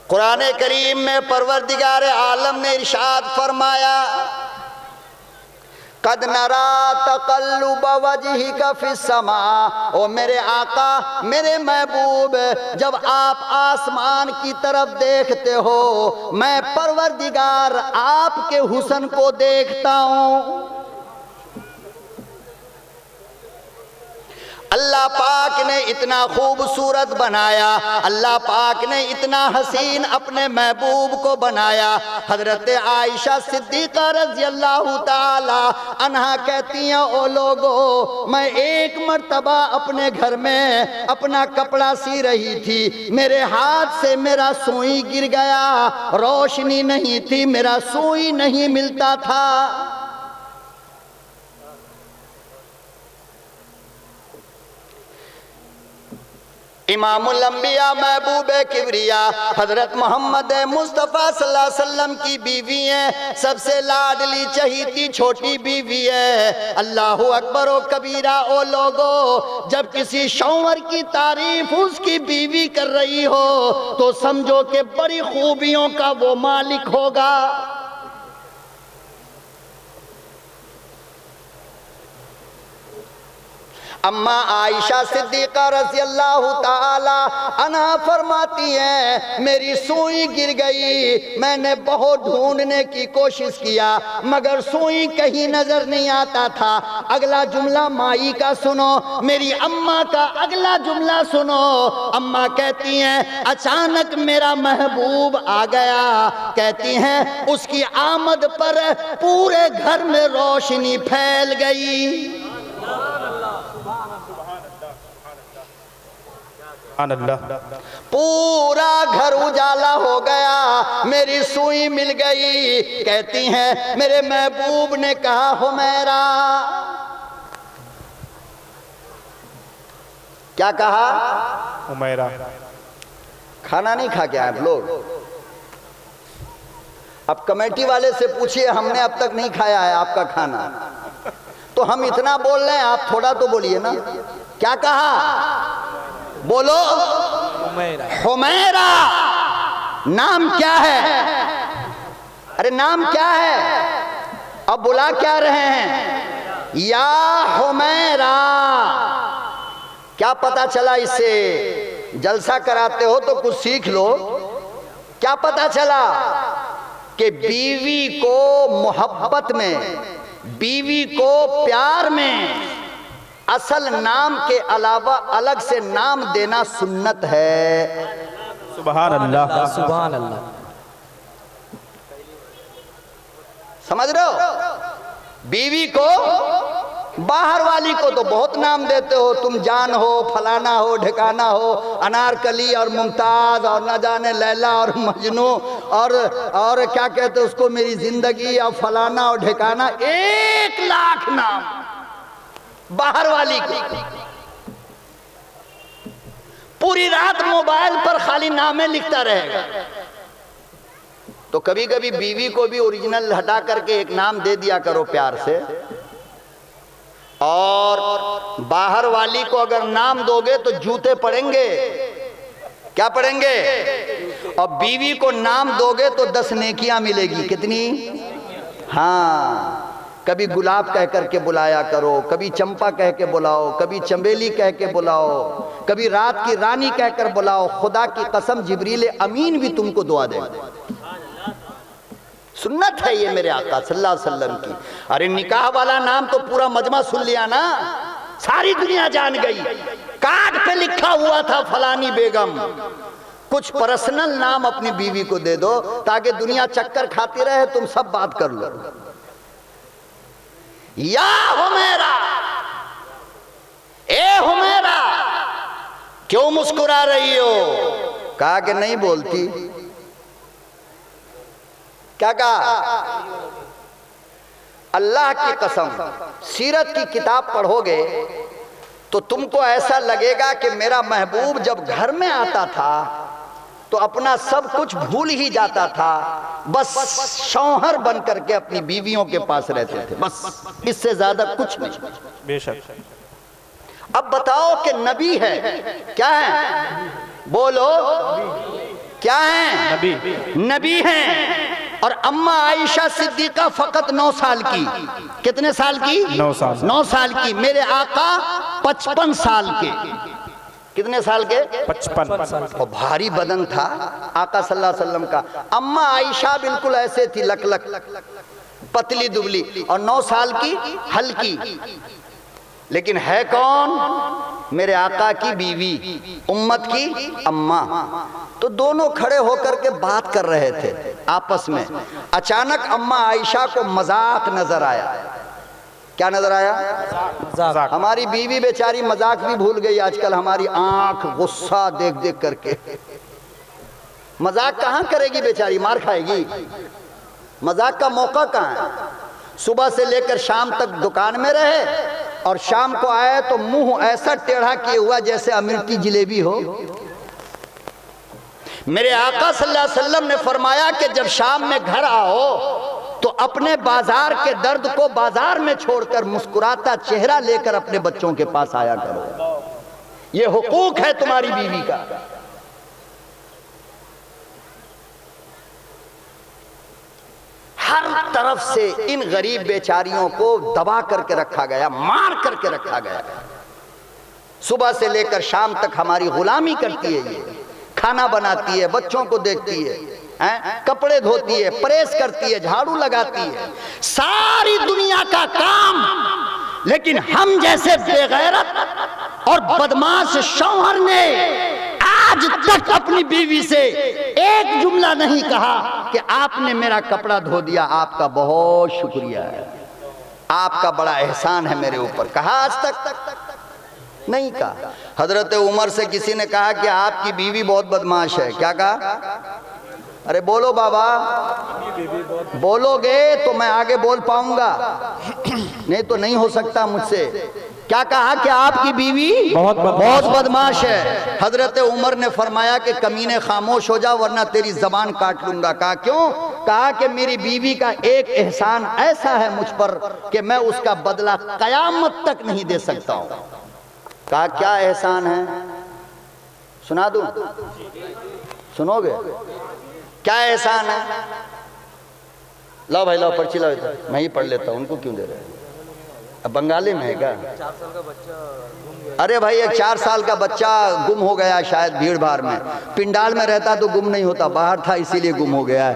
कुरान करीम में परवरदिगार आलम ने इरशाद फरमाया, कद नरा तक़ल्लुब वजहिका फिस्समा। ओ मेरे आका, मेरे महबूब, जब आप आसमान की तरफ देखते हो, मैं परवरदिगार आपके हुस्न को देखता हूँ। अल्लाह पाक ने इतना खूबसूरत बनाया, अल्लाह पाक ने इतना हसीन अपने महबूब को बनाया। हजरत आयशा सिद्दीक़ा रज़ियल्लाहु ताला अन्हा कहती हैं, ओ लोगो, मैं एक मर्तबा अपने घर में अपना कपड़ा सी रही थी, मेरे हाथ से मेरा सुई गिर गया, रोशनी नहीं थी, मेरा सुई नहीं मिलता था। इमामुल अंबिया महबूब किबरिया हजरत मोहम्मद मुस्तफ़ा सल्लल्लाहु अलैहि वसल्लम की बीवी है, सबसे लाडली चहीती छोटी बीवी है। अल्लाहु अकबर ओ कबीरा। ओ लोगो, जब किसी शौहर की तारीफ उसकी बीवी कर रही हो तो समझो कि बड़ी खूबियों का वो मालिक होगा। अम्मा आयशा सिद्दीक़ा रज़ियल्लाहु ताला अन्हा फरमाती हैं, मेरी सुई गिर गई, मैंने बहुत ढूंढने की कोशिश किया मगर सुई कहीं नजर नहीं आता था। अगला जुमला माई का सुनो, मेरी अम्मा का अगला जुमला सुनो। अम्मा कहती हैं, अचानक मेरा महबूब आ गया। कहती हैं, उसकी आमद पर पूरे घर में रोशनी फैल गई। पूरा घर उजाला हो गया, मेरी सुई मिल गई। कहती हैं, मेरे महबूब ने कहा, हुमैरा। क्या कहा? हुमैरा। खाना नहीं खा के आए आप लोग? अब कमेटी वाले से पूछिए, हमने अब तक नहीं खाया है आपका खाना। तो हम इतना बोल रहे हैं, आप थोड़ा तो बोलिए ना। क्या कहा? बोलो। हुमैरा। नाम क्या है? अरे नाम क्या है? अब बुला क्या रहे हैं? या हुमैरा। क्या पता चला इससे? जलसा कराते हो तो कुछ सीख लो। क्या पता चला? कि बीवी को मोहब्बत में, बीवी को प्यार में असल नाम के अलावा अलग से नाम देना सुन्नत है। सुभान अल्लाह, सुभान अल्लाह। समझ रहे हो? बीवी को, बाहर वाली को तो बहुत नाम देते हो, तुम जान हो, फलाना हो, ढिकाना हो, अनारकली और मुमताज और न जाने लैला और मजनू और क्या कहते उसको, मेरी जिंदगी और फलाना और ढिकाना। 1 लाख नाम बाहर वाली की। पूरी रात मोबाइल पर खाली नामे लिखता रहेगा। तो कभी कभी बीवी को भी ओरिजिनल हटा करके एक नाम दे दिया करो प्यार से। और बाहर वाली को अगर नाम दोगे तो जूते पड़ेंगे। क्या पड़ेंगे? और बीवी को नाम दोगे तो 10 नेकियां मिलेगी। कितनी? हाँ, कभी गुलाब कह करके बुलाया करो, कभी चंपा कह के बुलाओ, कभी चंबेली कह के बुलाओ, कभी रात की रानी कहकर बुलाओ। खुदा की कसम, जिब्रील अमीन भी तुमको दुआ देगा। सुन्नत है ये मेरे आका सल्लल्लाहु अलैहि वसल्लम की। अरे निकाह वाला नाम तो पूरा मजमा सुन लिया ना, सारी दुनिया जान गई। कार्ड पे लिखा हुआ था फलानी बेगम। कुछ पर्सनल नाम अपनी बीवी को दे दो ताकि दुनिया चक्कर खाती रहे, तुम सब बात कर लो। या हुमैरा, ए हुमैरा, क्यों मुस्कुरा रही हो? कहा कि नहीं बोलती। क्या कहा? अल्लाह की कसम, सीरत की किताब पढ़ोगे तो तुमको ऐसा लगेगा कि मेरा महबूब जब घर में आता था तो अपना सब कुछ भूल ही जाता था, बस शौहर बन करके अपनी बीवियों के पास रहते थे, बस इससे ज्यादा कुछ नहीं। बेशक। अब बताओ कि नबी है, क्या है? बोलो, क्या है? नबी। नबी हैं। और अम्मा आयशा सिद्दीका फकत 9 साल की। कितने साल की? 9 साल। 9 साल की। मेरे आका 55 साल के। कितने साल के? 55। और भारी बदन था आका सल्लल्लाहु अलैहि वसल्लम का। अम्मा आयशा बिल्कुल ऐसे थी, लक लक पतली दुबली, और 9 साल की हल्की। लेकिन है कौन? मेरे आका की बीवी, उम्मत की अम्मा। तो दोनों खड़े होकर के बात कर रहे थे आपस में। अचानक अम्मा आयशा को मजाक नजर आया। क्या नजर आया? मजाक। हमारी बीवी बेचारी मजाक भी भूल गई आजकल, हमारी आंख गुस्सा देख देख करके। मजाक कहां करेगी बेचारी, मार खाएगी। मजाक का मौका कहां है? सुबह से लेकर शाम तक दुकान में रहे और शाम को आए तो मुंह ऐसा टेढ़ा किए हुआ जैसे अमृति जिलेबी हो। मेरे आका सल्लल्लाहु अलैहि वसल्लम ने फरमाया कि जब शाम में घर आओ तो अपने बाजार के दर्द को बाजार में छोड़कर मुस्कुराता चेहरा लेकर अपने बच्चों के पास आया करो। ये हुकूक है तुम्हारी बीवी का। हर तरफ से इन गरीब बेचारियों को दबा करके रखा गया, मार करके रखा गया। सुबह से लेकर शाम तक हमारी गुलामी करती है ये। खाना बनाती है, बच्चों को देखती है, कपड़े धोती है, प्रेस करती है, झाड़ू लगाती है, सारी दुनिया का काम। लेकिन हम जैसे बेगैरत और बदमाश शौहर ने आज तक अपनी बीवी से एक जुमला नहीं कहा कि आपने मेरा कपड़ा धो दिया, आपका बहुत शुक्रिया है, आपका बड़ा एहसान है मेरे ऊपर। कहा आज तक नहीं कहा। हजरत उमर से किसी ने कहा कि आपकी बीवी बहुत बदमाश है। क्या कहा? अरे बोलो बाबा, बोलोगे तो मैं आगे बोल पाऊंगा, नहीं तो नहीं हो सकता मुझसे। क्या कहा कि आपकी बीवी बहुत बदमाश है। हजरत उमर ने फरमाया कि कमीने खामोश हो जा वरना तेरी जबान काट लूंगा। कहा क्यों? कहा कि मेरी बीवी का एक एहसान ऐसा है मुझ पर कि मैं उसका बदला कयामत तक नहीं दे सकता हूं। कहा क्या एहसान है? सुना दूं? सुनोगे? क्या एहसान है? लाओ भाई लाओ, पर्ची लाओ इधर, मैं ही पढ़ लेता हूं। उनको क्यों दे रहे हैं? अब बंगाली में है क्या? 4 साल का बच्चा। अरे भाई, एक 4 साल का बच्चा गुम हो गया शायद भीड़ भाड़ में। पिंडाल में रहता तो गुम नहीं होता, बाहर था इसीलिए गुम हो गया है।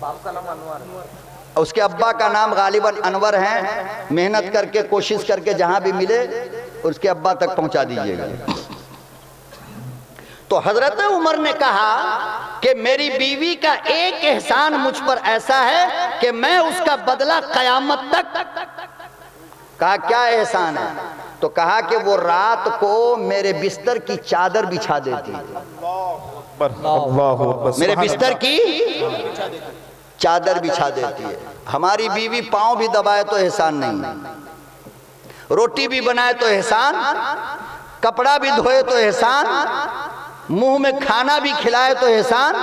बाप का नाम अनवर। उसके अब्बा का नाम गालिबन अनवर है। मेहनत करके कोशिश करके जहां भी मिले उसके अब्बा तक पहुंचा दीजिएगा। तो हजरत उमर ने कहा कि मेरी बीवी का एक एहसान मुझ पर ऐसा है कि मैं उसका बदला कयामत तक। कहा क्या एहसान है? तो कहा कि वो रात को मेरे बिस्तर की चादर बिछा देती है। मेरे बिस्तर की चादर बिछा देती है। हमारी बीवी पांव भी दबाए तो एहसान नहीं, रोटी भी बनाए तो एहसान, कपड़ा भी धोए तो एहसान, मुंह में खाना भी खिलाए तो एहसान,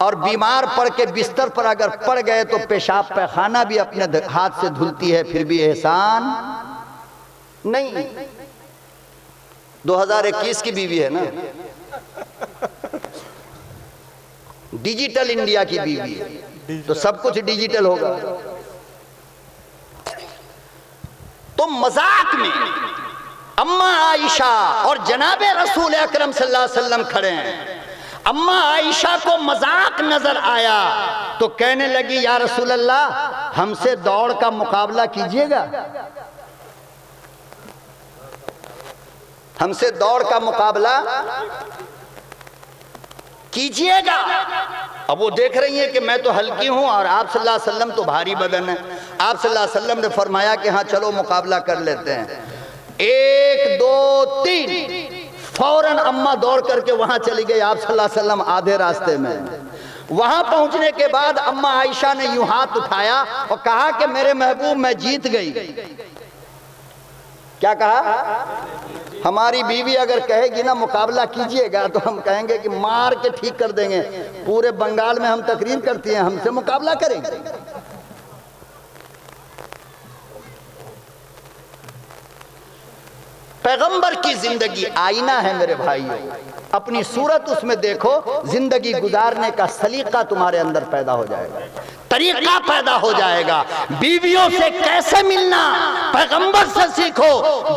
और बीमार पड़ के बिस्तर पर अगर पड़ गए तो पेशाब पैखाना भी अपने हाथ से धुलती है, फिर भी एहसान नहीं। 2021 की बीवी है ना, डिजिटल इंडिया की बीवी है, तो सब कुछ डिजिटल होगा। तो मजाक में अम्मा आयशा और जनाबे रसूल अकरम सल्लल्लाहु अलैहि वसल्लम खड़े हैं। अम्मा आयशा को मजाक नजर आया तो कहने लगी, या रसूल अल्लाह, हमसे दौड़ का मुकाबला कीजिएगा, हमसे दौड़ का मुकाबला कीजिएगा। अब वो देख रही है कि मैं तो हल्की हूं और आप सल्लल्लाहु अलैहि वसल्लम तो भारी बदन है। आप सल्लल्लाहु अलैहि वसल्लम ने फरमाया कि हाँ चलो मुकाबला कर लेते हैं। 1 2 3 फौरन अम्मा दौड़ करके वहां चली गई। आप सल्लल्लाहु अलैहि वसल्लम आधे रास्ते में। वहां पहुंचने के बाद अम्मा आयशा ने यूं हाथ उठाया और कहा कि मेरे महबूब, मैं जीत गई। क्या कहा? हमारी बीवी अगर कहेगी ना मुकाबला कीजिएगा तो हम कहेंगे कि मार के ठीक कर देंगे। पूरे बंगाल में हम तकरीर करती हैं, हमसे मुकाबला करेंगे। पैगंबर की जिंदगी आईना है मेरे भाइयों। अपनी सूरत उसमें देखो, जिंदगी गुजारने का सलीका तुम्हारे अंदर पैदा हो जाएगा। तरीका पैदा हो जाएगा। बीवियों से कैसे मिलना पैगंबर से सीखो,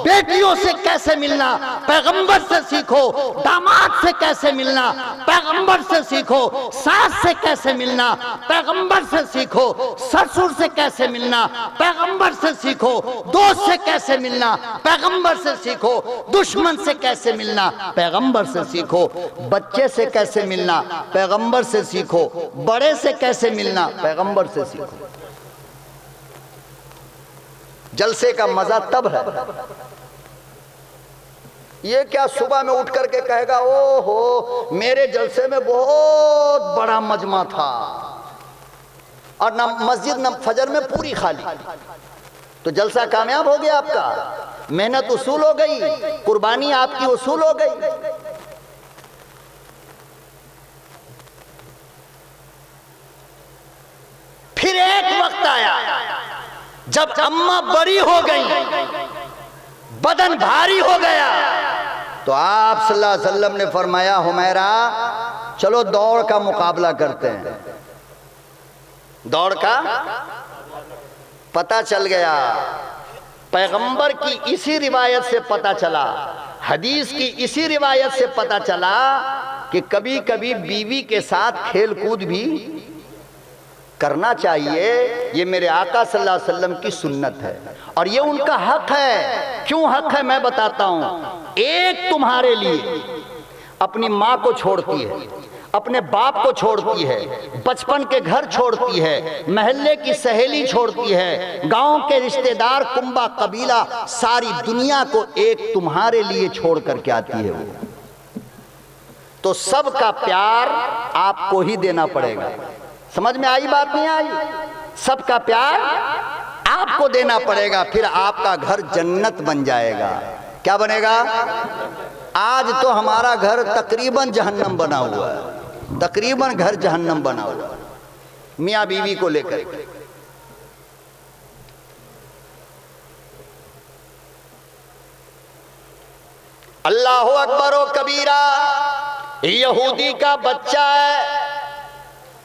बेटियों से कैसे मिलना पैगंबर से सीखो, दामाद से कैसे मिलना पैगंबर से सीखो, सास से कैसे मिलना पैगंबर से सीखो, ससुर से कैसे मिलना पैगंबर से सीखो, दोस्त से कैसे मिलना पैगंबर से सीखो, दुश्मन से कैसे मिलना पैगंबर से सीखो, बच्चे से कैसे मिलना पैगंबर से सीखो, बड़े से कैसे मिलना पैगंबर से सीखो। जलसे का मजा तब है, ये क्या सुबह में उठ करके कहेगा ओ हो मेरे जलसे में बहुत बड़ा मजमा था और न मस्जिद न फजर में पूरी खाली, तो जलसा कामयाब हो गया आपका, मेहनत उसूल हो गई, कुर्बानी आपकी उसूल हो गई। फिर एक वक्त आया जब अम्मा बड़ी हो गई, बदन भारी हो गया, तो आप सल्लल्लाहु अलैहि वसल्लम ने फरमाया हुमैरा चलो दौड़ का मुकाबला करते हैं। दौड़ का पता चल गया, पैगंबर की इसी रिवायत से पता चला, हदीस की इसी रिवायत से पता चला कि कभी कभी बीवी के साथ खेल कूद भी करना चाहिए। ये मेरे आका सल्लल्लाहु अलैहि वसल्लम की सुन्नत है और ये उनका हक है। क्यों हक है मैं बताता हूं। एक तुम्हारे लिए अपनी माँ को छोड़ती है, अपने बाप को छोड़ती है, बचपन के घर छोड़ती है, महल्ले की सहेली छोड़ती है, गांव के रिश्तेदार, कुंबा, कबीला, सारी दुनिया को एक तुम्हारे लिए छोड़ करके आती है वो, तो सबका प्यार आपको ही देना पड़ेगा। समझ में आई बात नहीं आई? सबका प्यार आपको देना पड़ेगा, फिर आपका घर जन्नत बन जाएगा। क्या बनेगा? आज तो हमारा घर तकरीबन जहन्नम बना हुआ है, तकरीबन घर जहन्नम बना हुआ है मियाँ बीवी को लेकर। अल्लाहु अकबर व कबीरा। यहूदी का बच्चा है,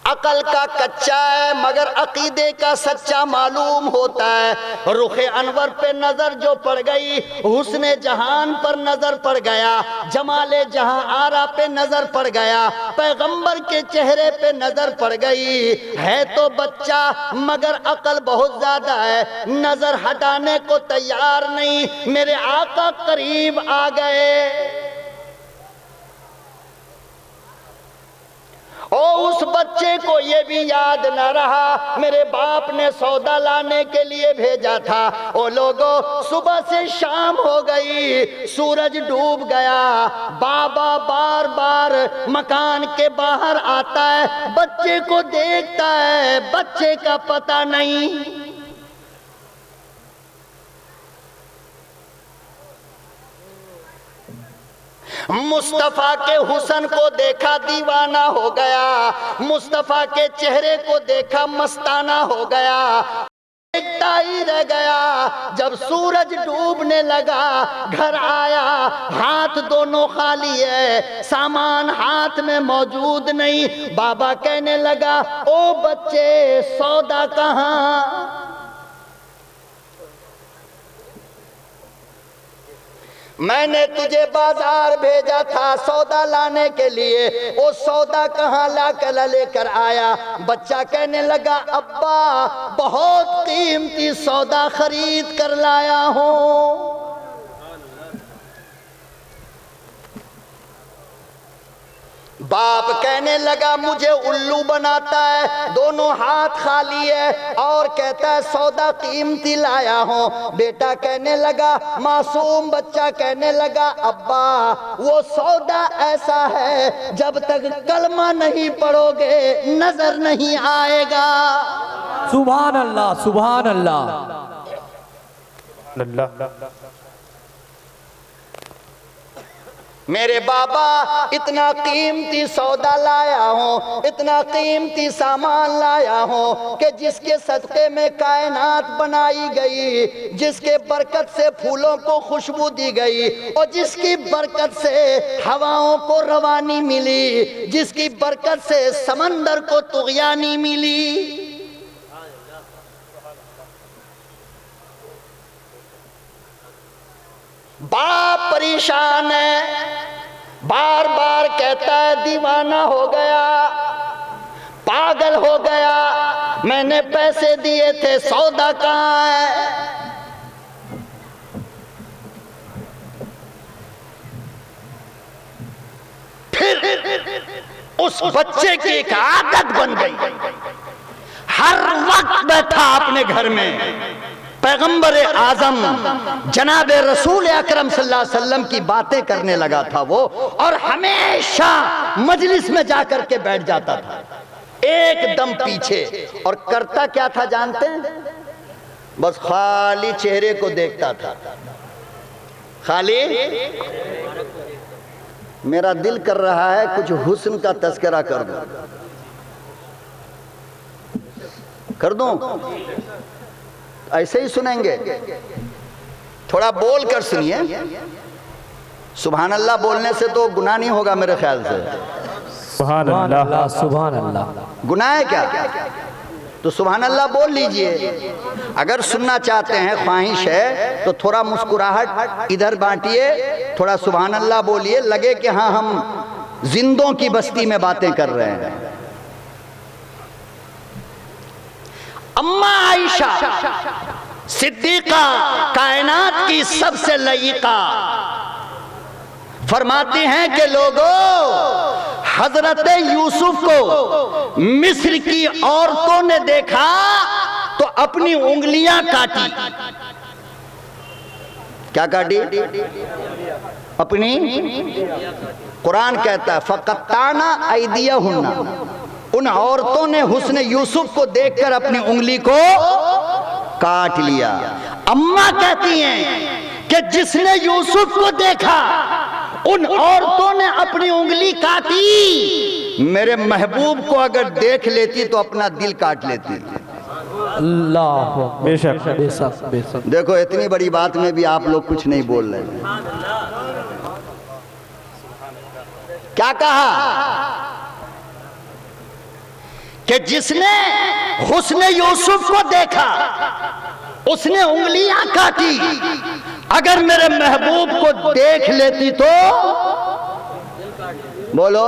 अकल का कच्चा है मगर अकीदे का सच्चा मालूम होता है। रुखे अनवर पे नजर जो पड़ गई, हुस्ने जहान पर नजर पड़ गया, जमाले जहां आरा पे नजर पड़ गया, पैगंबर के चेहरे पे नजर पड़ गई। है तो बच्चा मगर अकल बहुत ज्यादा है, नजर हटाने को तैयार नहीं। मेरे आका करीब आ गए, और उस बच्चे को ये भी याद न रहा मेरे बाप ने सौदा लाने के लिए भेजा था। ओ लोगों, सुबह से शाम हो गई, सूरज डूब गया। बाबा बार बार मकान के बाहर आता है, बच्चे को देखता है, बच्चे का पता नहीं। मुस्तफा के हुस्न को देखा दीवाना हो गया, मुस्तफा के चेहरे को देखा मस्ताना हो गया। देखता ही रह गया। जब सूरज डूबने लगा, घर आया, हाथ दोनों खाली है, सामान हाथ में मौजूद नहीं। बाबा कहने लगा, ओ बच्चे सौदा कहाँ? मैंने तुझे बाजार भेजा था सौदा लाने के लिए, वो सौदा कहाँ लाकर लेकर आया? बच्चा कहने लगा, अब्बा बहुत कीमती सौदा खरीद कर लाया हूँ। बाप कहने लगा, मुझे उल्लू बनाता है, दोनों हाथ खाली है, और कहता है सौदा कीमती लाया हूँ। बेटा कहने लगा, मासूम बच्चा कहने लगा, अब्बा वो सौदा ऐसा है जब तक कलमा नहीं पढ़ोगे नजर नहीं आएगा। सुभान अल्लाह, सुभान अल्लाह। मेरे बाबा इतना कीमती सौदा लाया हूँ, इतना कीमती सामान लाया हूँ कि जिसके सदक़े में कायनात बनाई गई, जिसके बरकत से फूलों को खुशबू दी गई, और जिसकी बरकत से हवाओं को रवानी मिली, जिसकी बरकत से समंदर को तुग़यानी मिली। बाप परेशान है, बार बार कहता है दीवाना हो गया, पागल हो गया, मैंने पैसे दिए थे, सौदा कहाँ है। फिर उस बच्चे की एक आदत बन गई, हर वक्त बैठा अपने घर में पैगंबर आजम जनाब रसूल अकरम सल्लल्लाहु अलैहि वसल्लम की बातें करने लगा था वो, और हमेशा मजलिस में जाकर के बैठ जाता था एकदम पीछे। और करता क्या था जानते हैं? बस खाली चेहरे को देखता था, खाली। मेरा दिल कर रहा है कुछ हुस्न का तस्करा कर दूं, कर दूं? ऐसे ही सुनेंगे? थोड़ा बोल कर सुनिए। सुभान अल्लाह बोलने से तो गुनाह नहीं होगा मेरे ख्याल से। सुभान अल्लाह, सुभान अल्लाह। गुनाह है क्या? तो सुभान अल्लाह बोल लीजिए। अगर सुनना चाहते हैं, ख्वाहिश है, तो थोड़ा मुस्कुराहट इधर बांटिए, थोड़ा सुभान अल्लाह बोलिए, लगे कि हाँ हम जिंदों की बस्ती में बातें कर रहे हैं। अम्मा आयशा सिद्दीका, कायनात की सबसे लयीका, फरमाती हैं कि लोगों, हजरत यूसुफ को मिस्र की औरतों ने देखा तो अपनी उंगलियां काटी। क्या काटी? अपनी। कुरान कहता है फकत्ताना ऐदियहुन्ना, उन औरतों ने हुस्न यूसुफ को देखकर अपनी उंगली को काट लिया। अम्मा कहती हैं कि जिसने यूसुफ को देखा उन औरतों ने अपनी उंगली काटी, मेरे महबूब को अगर देख लेती तो अपना दिल काट लेती। अल्लाह बेशक बेशक बेशक। देखो इतनी बड़ी बात में भी आप लोग कुछ नहीं बोल रहे। क्या कहा कि जिसने हुस्न यूसुफ को देखा उसने उंगलियां काटी, अगर मेरे महबूब को देख लेती तो बोलो।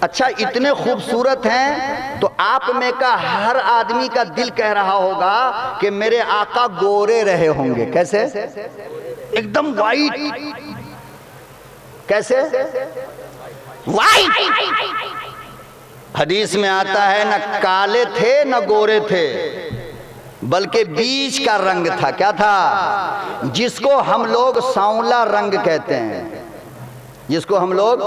अच्छा, इतने खूबसूरत हैं तो आप में का हर आदमी का दिल कह रहा होगा कि मेरे आका गोरे रहे होंगे। कैसे? एकदम वाइट। कैसे? वाइट। हदीस में आता है न काले थे न गोरे थे, बल्कि बीच का रंग था। क्या था? जिसको हम लोग सांवला रंग कहते हैं, जिसको हम लोग।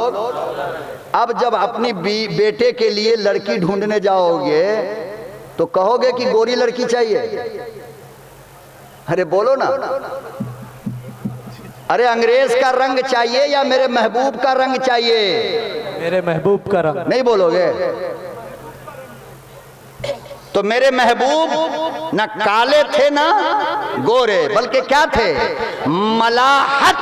अब जब अपनी बेटे के लिए लड़की ढूंढने जाओगे तो कहोगे कि गोरी लड़की चाहिए। अरे बोलो ना, अरे अंग्रेज का रंग चाहिए या मेरे महबूब का रंग चाहिए? मेरे महबूब का रंग। नहीं बोलोगे? तो मेरे महबूब न काले थे ना गोरे, बल्कि क्या थे? मलाहत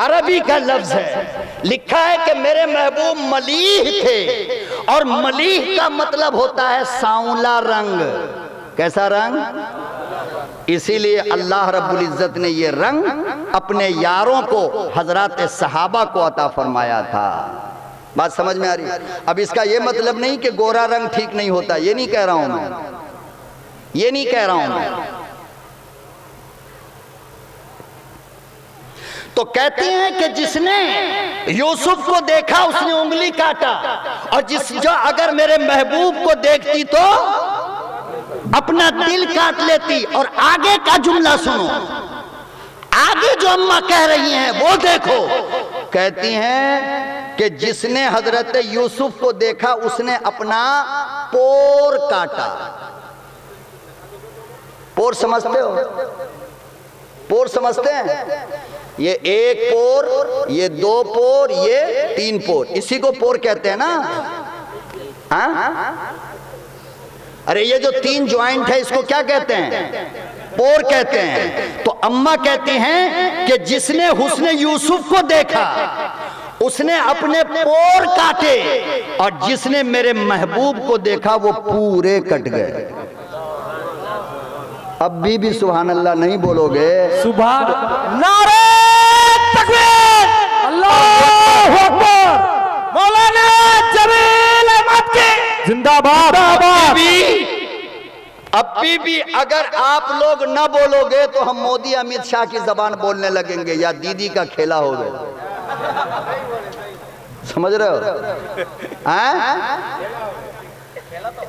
अरबी का लफ्ज है। लिखा है कि मेरे महबूब मलीह थे, और मलीह का मतलब होता है सांवला रंग। कैसा रंग? इसीलिए अल्लाह रब्बुल इज्जत ने ये रंग अपने यारों को, हजरात सहाबा को अता फरमाया था। बात समझ में आ रही? अब इसका ये मतलब नहीं कि गोरा रंग ठीक नहीं होता, ये नहीं कह रहा हूं मैं, ये नहीं कह रहा हूं मैं। तो कहते हैं कि जिसने यूसुफ को देखा उसने उंगली काटा, और जो अगर मेरे महबूब को देखती तो अपना दिल काट लेती। और आगे का जुमला सुनो, आगे जो अम्मा कह रही हैं वो देखो। कहती हैं कि जिसने हजरत यूसुफ को देखा उसने अपना पोर काटा। पोर समझते हो? पोर समझते हैं? ये एक पोर, ये दो पोर, ये तीन पोर, इसी को पोर कहते हैं ना। हाँ? अरे ये जो तीन ज्वाइंट है इसको क्या कहते हैं? पोर कहते हैं। तो अम्मा कहती हैं कि जिसने हुस्न यूसुफ को देखा उसने अपने पोर काटे, और जिसने मेरे महबूब को देखा वो पूरे कट गए। अब भी सुभान अल्लाह नहीं बोलोगे। सुभान नारे तकबीर, अल्लाहु अकबर, मौलाना जमील अहमद की जिंदाबाद। अभी भी अगर आप लोग न बोलोगे तो हम मोदी अमित शाह की जबान बोलने लगेंगे या दीदी का खेला हो गया। समझ रहे हो?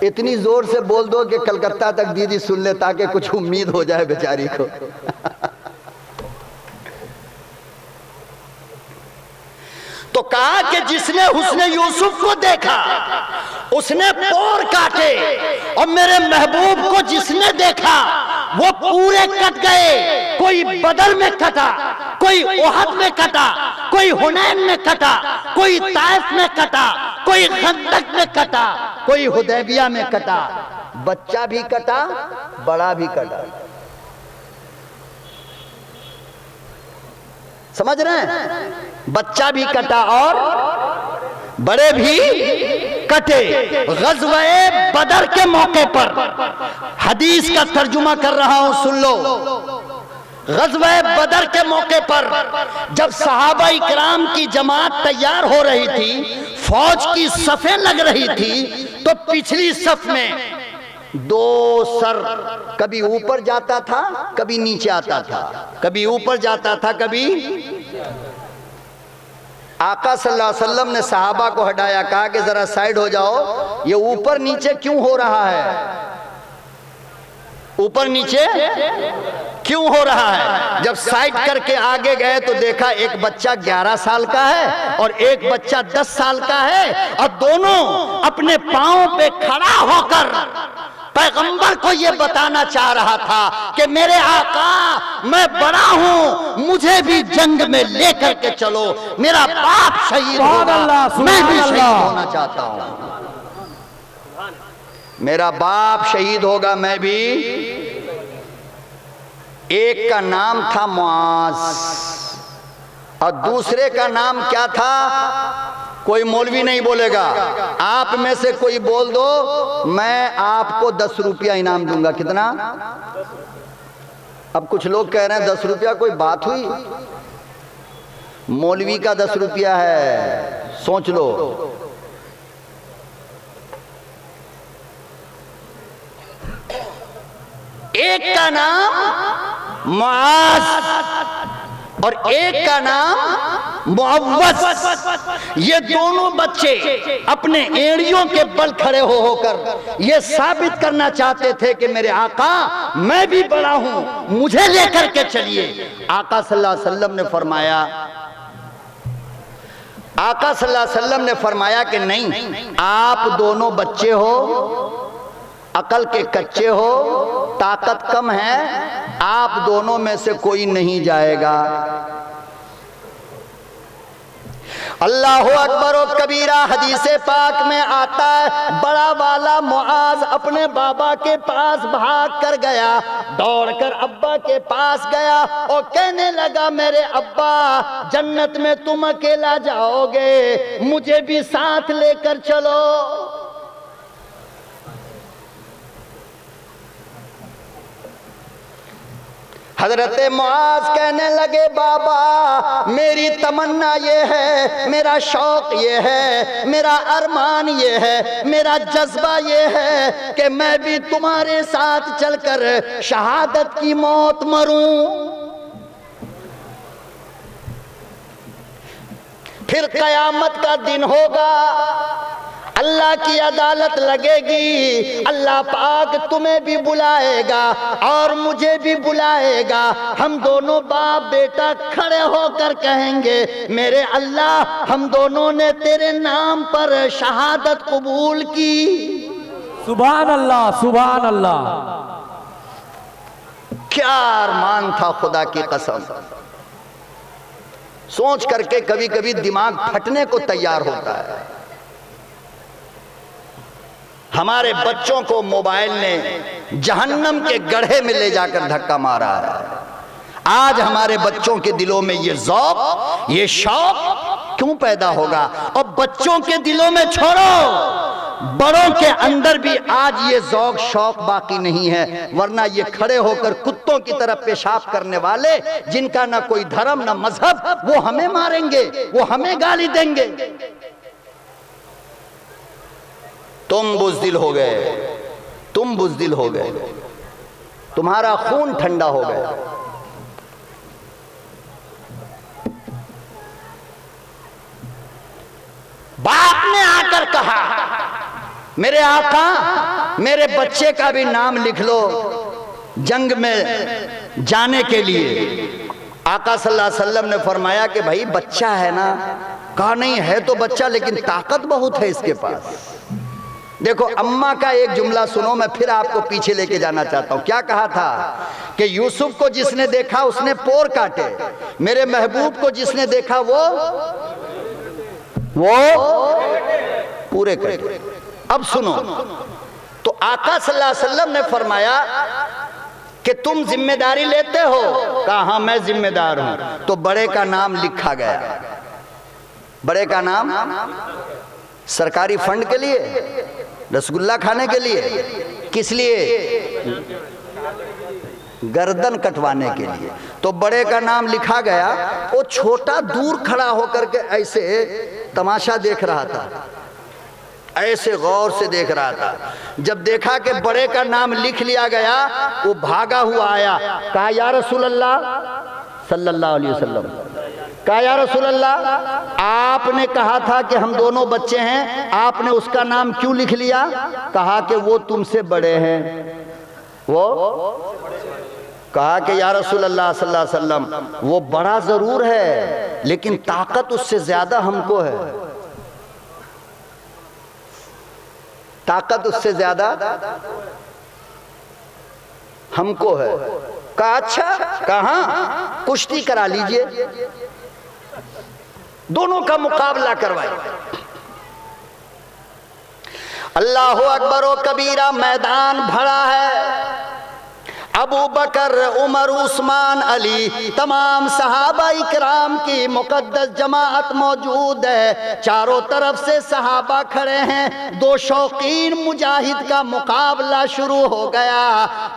इतनी जोर से बोल दो कि कलकत्ता तक दीदी सुन ले ताकि कुछ उम्मीद हो जाए बेचारी को। तो कहा कि जिसने हुस्ने यूसुफ को देखा उसने पोर काटे, और मेरे महबूब को जिसने देखा वो पूरे कट गए। कोई बदर में कटा, कोई ओहद में कटा, कोई हुनैन में कटा, कोई ताइफ में कटा, कोई खंदक में कटा, कोई हुदैबिया में कटा। बच्चा भी कटा, बड़ा भी कटा। समझ रहे हैं? बच्चा भी कटा और बड़े भी कटे। गज़वे बदर के मौके पर, हदीस का तर्जुमा कर रहा हूं, सुन लो। गज़वे बदर के मौके पर जब सहाबा इकराम की जमात तैयार हो रही थी, फौज की सफ़ें लग रही थी, तो पिछली सफ में दो सर कभी ऊपर जाता था, कभी नीचे आता था, कभी ऊपर जाता था, कभी। आका सल्लल्लाहु अलैहि वसल्लम ने सहाबा को हटाया, कहा कि जरा साइड हो जाओ, ये ऊपर नीचे क्यों हो रहा है? ऊपर नीचे क्यों हो रहा है? जब साइड करके आगे गए तो देखा एक बच्चा 11 साल का है और एक बच्चा 10 साल का है, और दोनों अपने पांव पे खड़ा होकर पैगंबर को यह बताना चाह रहा था कि मेरे आका, मैं बड़ा हूं, मुझे भी जंग में लेकर के चलो। मेरा बाप शहीद होगा, मैं भी शहीद होना चाहता हूं। मेरा बाप शहीद होगा, मैं भी। एक का नाम था मुआज और दूसरे का नाम क्या था? कोई मौलवी नहीं बोलेगा। आप में से कोई बोल दो, मैं आपको 10 रुपया इनाम दूंगा। कितना? अब कुछ लोग कह रहे हैं 10 रुपया कोई बात हुई? मौलवी का 10 रुपया है, सोच लो। एक का नाम मुआज और एक का नाम मुअव्वज। ये दोनों बच्चे अपने एड़ियों के बल खड़े हो होकर ये साबित करना चाहते थे कि मेरे आका, मैं भी बड़ा हूं, मुझे लेकर के चलिए। आका सल्लल्लाहु अलैहि वसल्लम ने फरमाया, आका सल्लल्लाहु अलैहि वसल्लम ने फरमाया कि नहीं, आप दोनों बच्चे हो, अकल के कच्चे हो, ताकत कम है, आप दोनों में से कोई नहीं जाएगा। अल्लाहु अकबर व कबीरा। हदीसे पाक में आता है, बड़ा वाला मुआज अपने बाबा के पास भाग कर गया, दौड़कर अब्बा के पास गया और कहने लगा, मेरे अब्बा, जन्नत में तुम अकेला जाओगे, मुझे भी साथ लेकर चलो। हजरत मुआज कहने लगे, बाबा, मेरी तमन्ना ये है, मेरा शौक ये है, मेरा अरमान ये है, मेरा जज्बा ये है कि मैं भी तुम्हारे साथ चलकर शहादत की मौत मरूं। फिर कयामत का दिन होगा, अल्लाह की अदालत लगेगी, अल्लाह पाक तुम्हें भी बुलाएगा और मुझे भी बुलाएगा। हम दोनों बाप बेटा खड़े होकर कहेंगे, मेरे अल्लाह, हम दोनों ने तेरे नाम पर शहादत कबूल की। सुभान अल्लाह, सुभान अल्लाह। क्या अरमान था, खुदा की कसम। सोच करके कभी कभी दिमाग फटने को तैयार होता है। हमारे बच्चों को मोबाइल ने जहन्नम के गड्ढे में ले जाकर धक्का मारा है। आज हमारे बच्चों के दिलों में ये ज़ौक़, ये शौक़ क्यों पैदा होगा? और बच्चों के दिलों में छोड़ो, बड़ों के अंदर भी आज ये ज़ौक शौक बाकी नहीं है, वरना ये खड़े होकर कुत्तों की तरह पेशाब करने वाले, जिनका ना कोई धर्म ना मजहब, वो हमें मारेंगे, वो हमें गाली देंगे। तुम बुज़दिल हो गए, तुम बुज़दिल हो गए, तुम्हारा खून ठंडा हो गया। बाप ने आकर कहा, मेरे आका, मेरे बच्चे का भी नाम लिख लो जंग में जाने के लिए। आका सल्लल्लाहु अलैहि वसल्लम ने फरमाया कि भाई बच्चा है ना? कहा नहीं है तो बच्चा, लेकिन ताकत बहुत है इसके पास। देखो अम्मा का एक जुमला सुनो, मैं फिर आपको पीछे लेके जाना चाहता हूं। क्या कहा था कि यूसुफ को जिसने देखा उसने पोर काटे, मेरे महबूब को जिसने देखा वो पूरे काटे। अब सुनो, तो आका सल्लल्लाहु अलैहि वसल्लम ने फरमाया कि तुम जिम्मेदारी लेते हो? कहा हाँ मैं जिम्मेदार हूं। तो बड़े का नाम लिखा गया। बड़े का नाम सरकारी फंड के लिए, रसगुल्ला खाने के लिए, किस लिए? गर्दन कटवाने के लिए। तो बड़े का नाम लिखा गया। वो छोटा दूर खड़ा होकर के ऐसे तमाशा देख रहा था, ऐसे गौर से देख रहा था। जब देखा कि बड़े का नाम लिख लिया गया, वो भागा हुआ आया। कहा या रसूल अल्लाह सल्लल्लाहु अलैहि वसल्लम, कहा या रसूल अल्लाह, आपने कहा था कि हम दोनों बच्चे हैं, आपने उसका नाम क्यों लिख लिया? कहा कि वो तुमसे बड़े हैं। वो कहा कि या रसूल अल्लाह सल्लल्लाहु अलैहि वसल्लम, वो बड़ा जरूर है लेकिन ताकत उससे ज्यादा हमको है, ताकत उससे ज्यादा हमको है। कहा अच्छा, कहा कुश्ती करा लीजिए, दोनों का मुकाबला करवाए। अल्लाहु अकबर व कबीरा, मैदान भरा है। अबू बकर, उमर, उस्मान, अली, तमाम सहाबा इकराम की मुकद्दस जमाअत मौजूद है। चारों तरफ से सहाबा खड़े हैं। दो शौकीन मुजाहिद का मुकाबला शुरू हो गया।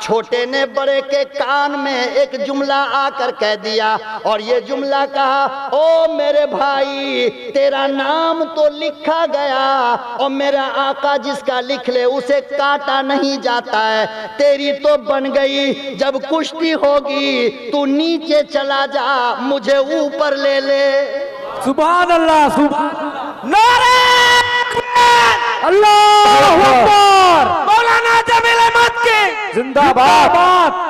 छोटे ने बड़े के कान में एक जुमला आकर कह दिया, और ये जुमला कहा, ओ मेरे भाई, तेरा नाम तो लिखा गया और मेरा आका जिसका लिख ले उसे काटा नहीं जाता है। तेरी तो बन गई, जब कुश्ती होगी तू नीचे चला जा, मुझे ऊपर ले ले। सुभान अल्लाह, सुभान नारे अल्लाहू अकबर, मौलाना जमील अहमद की जिंदाबाद।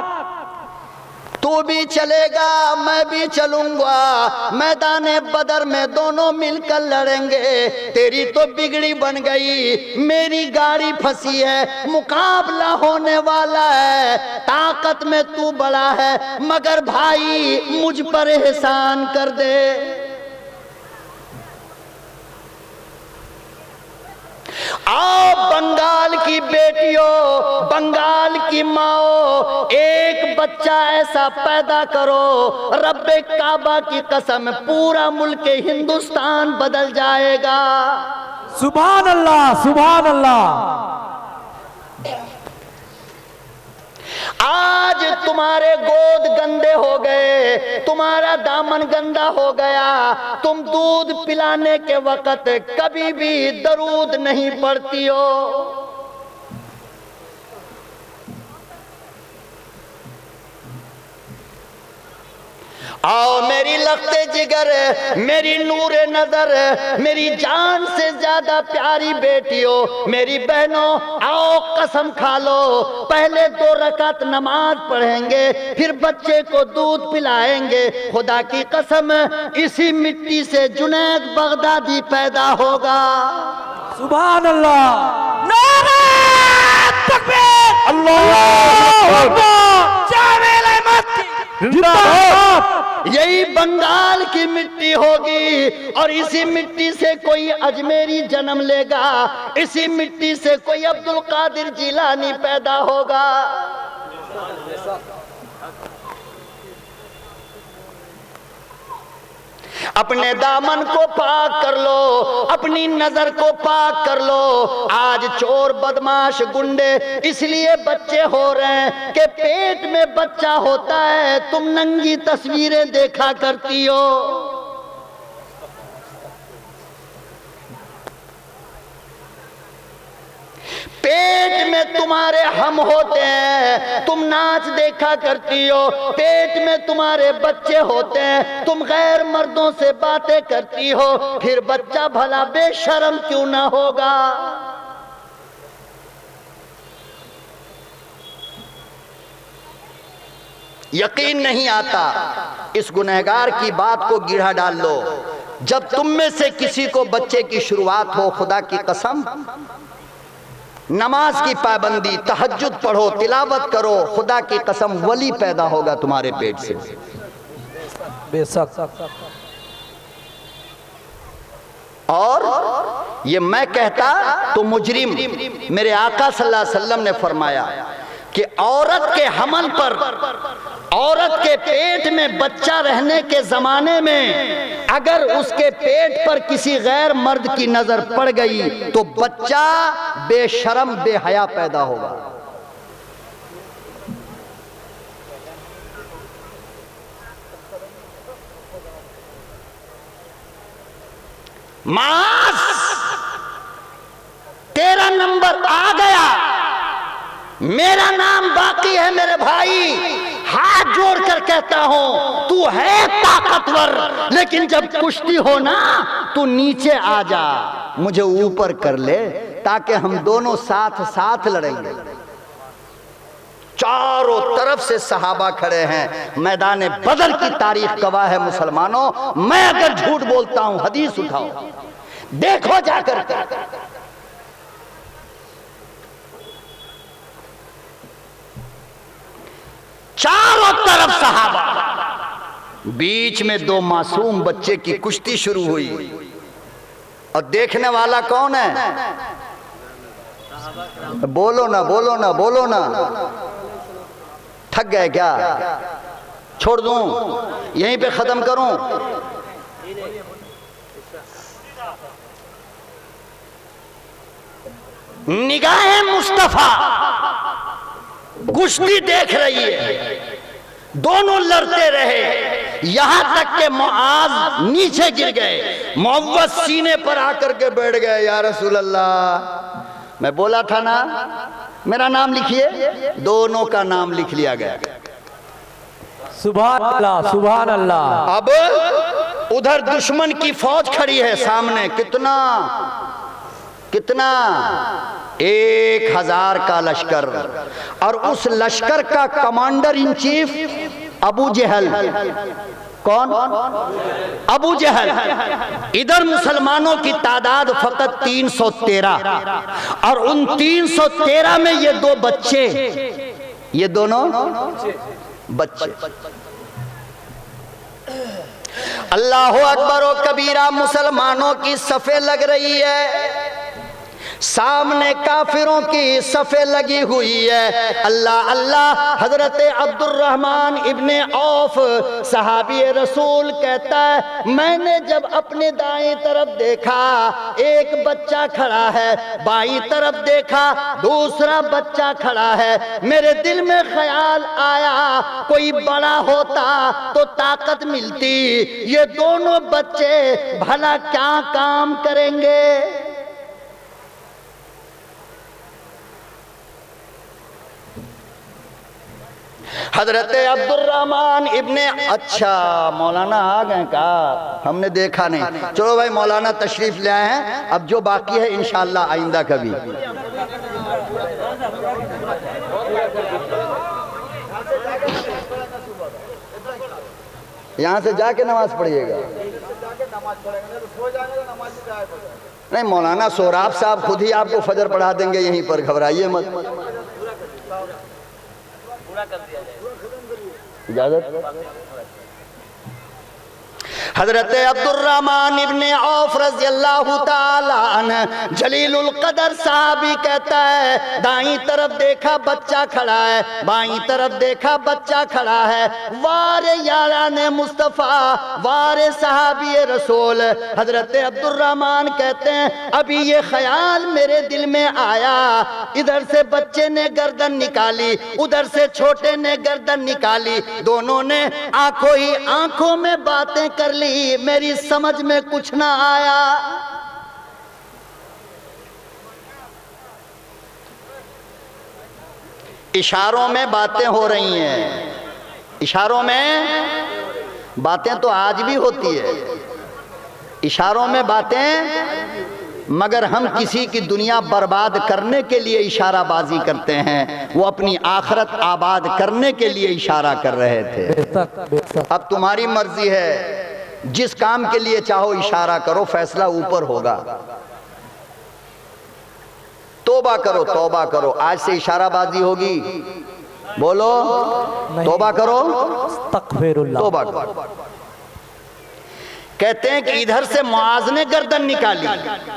तू भी चलेगा मैं भी चलूंगा, मैदाने बदर में दोनों मिलकर लड़ेंगे। तेरी तो बिगड़ी बन गई, मेरी गाड़ी फंसी है, मुकाबला होने वाला है। ताकत में तू बड़ा है, मगर भाई मुझ पर एहसान कर दे। आओ बंगाल की बेटियों, बंगाल की माओ, एक बच्चा ऐसा पैदा करो, रब्बे काबा की कसम पूरा मुल्क हिंदुस्तान बदल जाएगा। सुभान अल्लाह, सुभान अल्लाह। आज तुम्हारे गोद गंदे हो गए, तुम्हारा दामन गंदा हो गया। तुम दूध पिलाने के वक्त कभी भी दरूद नहीं पढ़ती हो। आओ मेरी लख्ते जिगर, मेरी नूरे नजर, मेरी जान से ज्यादा प्यारी बेटियों, मेरी बहनों, आओ कसम खा लो। पहले 2 रकात नमाज पढ़ेंगे, फिर बच्चे को दूध पिलाएंगे। खुदा की कसम इसी मिट्टी से जुनैद बगदादी पैदा होगा। सुभान अल्लाह, नारे तकबीर, अल्लाहू अकबर, जमील अहमद जिंदाबाद। यही बंगाल की मिट्टी होगी और इसी मिट्टी से कोई अजमेरी जन्म लेगा, इसी मिट्टी से कोई अब्दुल कादिर जिलानी पैदा होगा। अपने दामन को पाक कर लो, अपनी नजर को पाक कर लो। आज चोर बदमाश गुंडे इसलिए बच्चे हो रहे हैं कि पेट में बच्चा होता है, तुम नंगी तस्वीरें देखा करती हो। पेट में तुम्हारे हम होते हैं, तुम नाच देखा करती हो। पेट में तुम्हारे बच्चे होते हैं, तुम गैर मर्दों से बातें करती हो। फिर बच्चा भला बेशर्म क्यों ना होगा? यकीन नहीं आता। इस गुनहगार की बात को गिढ़ा डाल लो। जब तुम में से किसी को बच्चे की शुरुआत हो, खुदा की कसम नमाज की पाबंदी, तहज्जुद पढ़ो, तिलावत करो, खुदा की कसम वली पैदा होगा तुम्हारे पेट से। बेशक। और ये मैं कहता तो मुजरिम। मेरे आका सल्लल्लाहु अलैहि वसल्लम ने फरमाया कि औरत के हमल पर, औरत के पेट में बच्चा रहने के जमाने में अगर उसके पेट पर किसी गैर मर्द की नजर पड़ गई तो बच्चा बेशर्म बेहया पैदा होगा। मास तेरा नंबर आ गया, मेरा नाम बाकी है। मेरे भाई हाथ जोड़कर कहता हूं, तू है ताकतवर, लेकिन जब कुश्ती हो ना तू नीचे आ जा, मुझे ऊपर कर ले, ताकि हम दोनों साथ साथ लड़ेंगे। चारों तरफ से सहाबा खड़े हैं। मैदान बदर की तारीख गवाह है मुसलमानों। मैं अगर झूठ बोलता हूं, हदीस उठाओ, देखो जाकर के। चारों तरफ सहाबा, बीच में दो मासूम बच्चे की कुश्ती शुरू हुई। और देखने वाला कौन है? बोलो ना, बोलो ना, बोलो ना। थक गए क्या? छोड़ दूं, यहीं पे खत्म करूं? निगाहे मुस्तफा कुश्ती देख रही है, दोनों लड़ते रहे, यहां तक के मुआज नीचे गिर गए, मुअव्वज सीने पर आकर के बैठ गए। या रसूल अल्लाह, मैं बोला था ना मेरा नाम लिखिए। दोनों का नाम लिख लिया गया। सुभान अल्लाह, सुभान अल्लाह। अब उधर दुश्मन की फौज खड़ी है सामने। कितना कितना 1000 का लश्कर, और उस लश्कर का कमांडर इन चीफ अबू जहल। कौन? अबू जहल। इधर मुसलमानों की तादाद फकत 313, और उन 313 में ये दो बच्चे, ये दोनों बच्चे। अल्लाह अकबर व कबीरा। मुसलमानों की सफ़े लग रही है, सामने काफिरों की सफ़े लगी हुई है। अल्लाह अल्लाह। हजरत अब्दुर्रहमान इब्ने औफ सहाबी रसूल कहता है, मैंने जब अपने दाएं तरफ देखा एक बच्चा खड़ा है, बाईं तरफ देखा दूसरा बच्चा खड़ा है, मेरे दिल में ख्याल आया कोई बड़ा होता तो ताकत मिलती। ये दोनों बच्चे भला क्या काम करेंगे? हजरत अब्दुर्रहमान इब्ने, अच्छा मौलाना आ गए का? हमने देखा नहीं। चलो भाई, मौलाना तशरीफ ले आए हैं। अब जो बाकी है इंशाअल्लाह आइंदा कभी। यहाँ से जाके नमाज पढ़िएगा। नहीं, मौलाना सोहराब साहब खुद ही आपको फजर पढ़ा देंगे यहीं पर, घबराइए मत। इजाजत। हजरत अब्दुर्रहमान इब्ने औफ रज़ी अल्लाह ताला अन्हु जलीलुल कदर साहबी कहता है, दाईं तरफ देखा बच्चा खड़ा है, बाईं तरफ देखा बच्चा खड़ा है, वारे याराने मुस्तफ़ा, वारे सहाबी रसूल। हजरत अब्दुर्रहमान कहते हैं, अभी ये ख्याल मेरे दिल में आया, इधर से बच्चे ने गर्दन निकाली, उधर से छोटे ने गर्दन निकाली, दोनों ने आंखों ही आंखों में बातें कर ली, मेरी समझ में कुछ ना आया। इशारों में बातें हो रही हैं, इशारों में बातें तो आज भी होती है, इशारों में बातें, मगर हम किसी की दुनिया बर्बाद करने के लिए इशाराबाजी करते हैं, वो अपनी आखिरत आबाद करने के लिए इशारा कर रहे थे। अब तुम्हारी मर्जी है, जिस काम के लिए चाहो इशारा करो, फैसला ऊपर होगा। तौबा करो, तौबा करो, आज से इशाराबाजी होगी, बोलो तौबा करो, तौबा करो। कहते हैं कि इधर से मुआज ने गर्दन निकाली,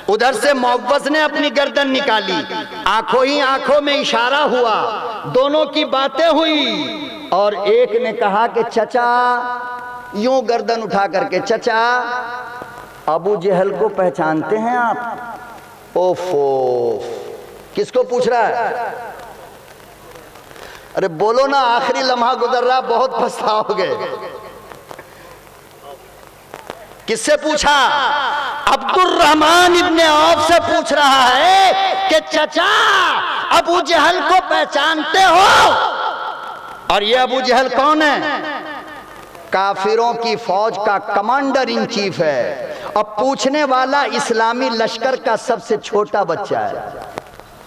उधर से मुअव्वज़ ने अपनी गर्दन निकाली, आंखों ही आंखों में इशारा हुआ, दोनों की बातें हुई, और एक ने कहा कि चचा, यूं गर्दन उठा करके, चचा अबू जहल को पहचानते हैं आप? ओफो, किसको पूछ रहा है? अरे बोलो ना, आखिरी लम्हा गुजर रहा, बहुत पछताओगे। किससे पूछा? अब्दुर्रहमान इब्ने औफ से पूछ रहा है कि चचा अबू जहल को पहचानते हो? और ये अबू जहल कौन है? काफिरों की फौज का कमांडर इन चीफ है। अब पूछने वाला इस्लामी लश्कर का सबसे छोटा बच्चा है,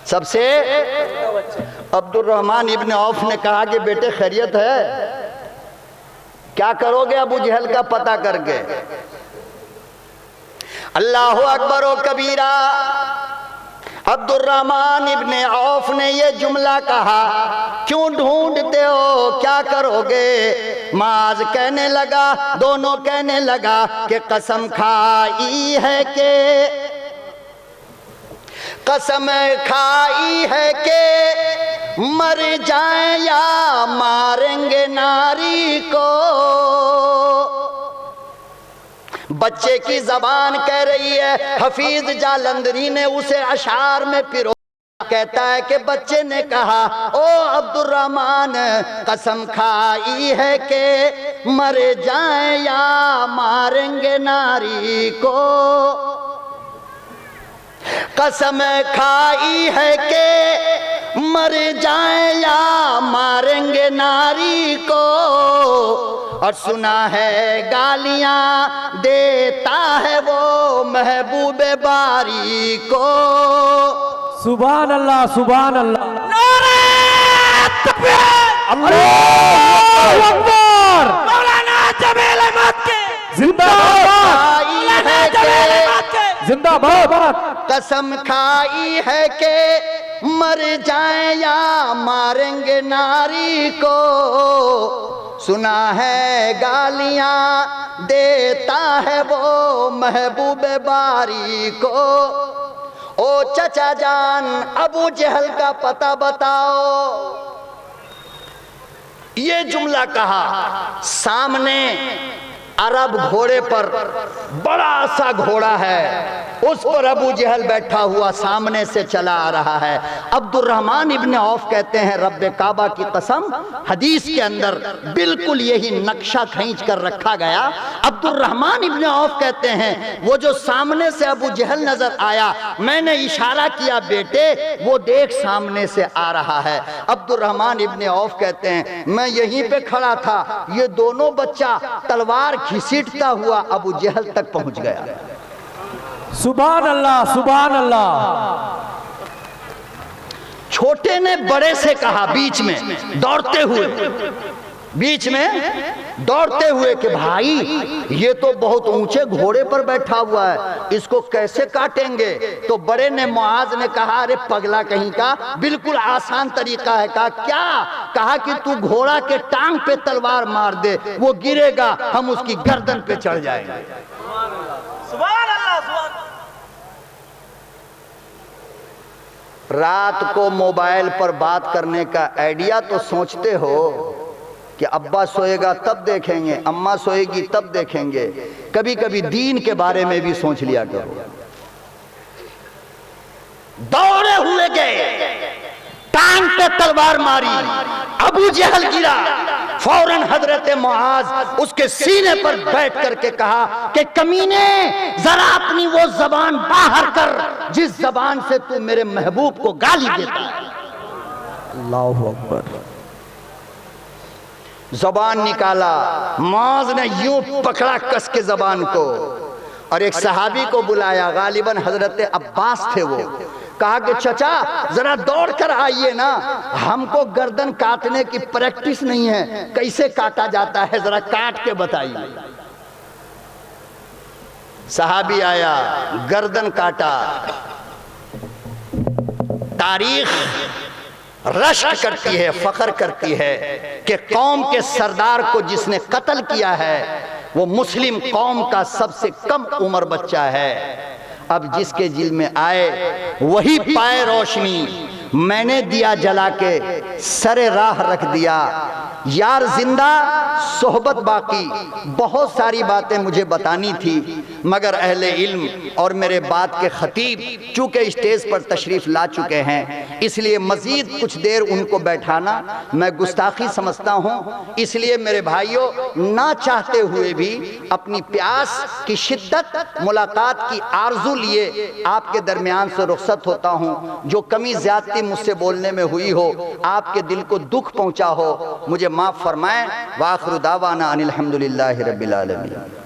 सबसे। अब्दुर्रहमान इब्ने औफ ने कहा कि बेटे खैरियत है? क्या करोगे अबू जहल का पता करके? अल्लाहु अकबर व कबीरा। अब्दुर्रहमान इब्ने औफ ने ये जुमला कहा, क्यों ढूंढते हो, क्या करोगे? माज कहने लगा, दोनों कहने लगा कि कसम खाई है के, कसम खाई है के मर जाए या मारेंगे नारी को। बच्चे की जबान कह रही है, हफीज जालंधरी ने उसे अशार में पिरो, कहता है कि बच्चे ने कहा, ओ अब्दुर्रहमान, कसम खाई है कि मर जाए या मारेंगे नारी को, कसम खाई है कि मर जाए या मारेंगे नारी को, और सुना है गालियां देता है वो महबूब बारी को। सुभान अल्लाह, सुभान अल्लाह, नारे तकबीर, अल्लाहु अकबर, मौलाना जमील अहमद के जिंदाबाद, जिंदाबाद। कसम खाई है कि मर जाए या मारेंगे नारी को, सुना है गालियां देता है वो महबूब बारी को। ओ चचा जान, अबू जहल का पता बताओ। ये जुमला कहा, सामने अरब घोड़े पर बड़ा सा घोड़ा है, उस पर अबू जहल बैठा हुआ सामने से चला आ रहा है। अब्दुर्रहमान इब्ने औफ कहते हैं, रब्बे काबा की कसम, हदीस के अंदर बिल्कुल यही नक्शा खींच कर रखा गया। अब्दुर्रहमान इब्ने औफ कहते हैं, वो जो सामने से अबू जहल नजर आया, मैंने इशारा किया, बेटे वो देख सामने से आ रहा है। अब्दुर्रहमान इब्ने औफ कहते हैं, मैं यहीं पे खड़ा था, ये दोनों बच्चा तलवार घसीटता हुआ अबू जहल तक पहुंच गया। सुभान अल्लाह, सुभान अल्लाह। छोटे ने बड़े से कहा बीच में दौड़ते हुए, बीच में दौड़ते हुए कि भाई ये तो बहुत ऊंचे घोड़े पर बैठा हुआ है, इसको कैसे काटेंगे। तो बड़े ने मुआज ने कहा, अरे पगला कहीं का, बिल्कुल आसान तरीका है। कहा क्या? कहा कि तू घोड़ा के टांग पे तलवार मार दे, वो गिरेगा, हम उसकी गर्दन पे चढ़ जाएंगे। सुभान अल्लाह, सुभान। रात को मोबाइल पर बात करने का आइडिया तो सोचते हो कि अब्बा सोएगा तब देखेंगे, अम्मा सोएगी तब देखेंगे। कभी कभी दीन के बारे में भी सोच लिया करो। दौड़े हुए गए, टांग पे तलवार मारी, अबू जहल गिरा, फौरन हजरत मुआज उसके सीने पर बैठ करके कहा कि कमीने, जरा अपनी वो जबान बाहर कर जिस जबान से तू मेरे महबूब को गाली देता है। अल्लाहु अकबर। जबान निकाला, मुआज ने यूं पकड़ा कस के जबान को और एक सहाबी को बुलाया, गालिबन हजरत अब्बास थे वो। कहा कि चचा जरा दौड़ कर आइए ना, हमको गर्दन काटने की प्रैक्टिस नहीं है, कैसे काटा जाता है जरा काट के बताइए। सहाबी आया, गर्दन काटा। तारीख रश्क करती है, फख्र करती है कि कौम के सरदार को जिसने कत्ल किया है वो मुस्लिम कौम का सबसे कम उम्र बच्चा है। अब जिसके दिल में आए वही पाए रोशनी, मैंने दिया जला के सरे राह रख दिया। यार जिंदा सोहबत बाकी, बहुत सारी बातें मुझे बतानी थी, मगर अहले इल्म और मेरे बात के खतीब चूंकि स्टेज पर तशरीफ ला चुके हैं, इसलिए मजीद कुछ देर उनको बैठाना मैं गुस्ताखी समझता हूँ। इसलिए मेरे भाइयों, ना चाहते हुए भी अपनी प्यास की शिद्दत, मुलाकात की आरजू लिए आपके दरमियान से रुखसत होता हूँ। जो कमी ज्यादती मुझसे बोलने में हुई हो, आपके दिल को दुख पहुंचा हो, मुझे माफ फरमाएं। वाखिरु दावाना अनिल हम्दुलिल्लाहि रब्बिल आलमीन।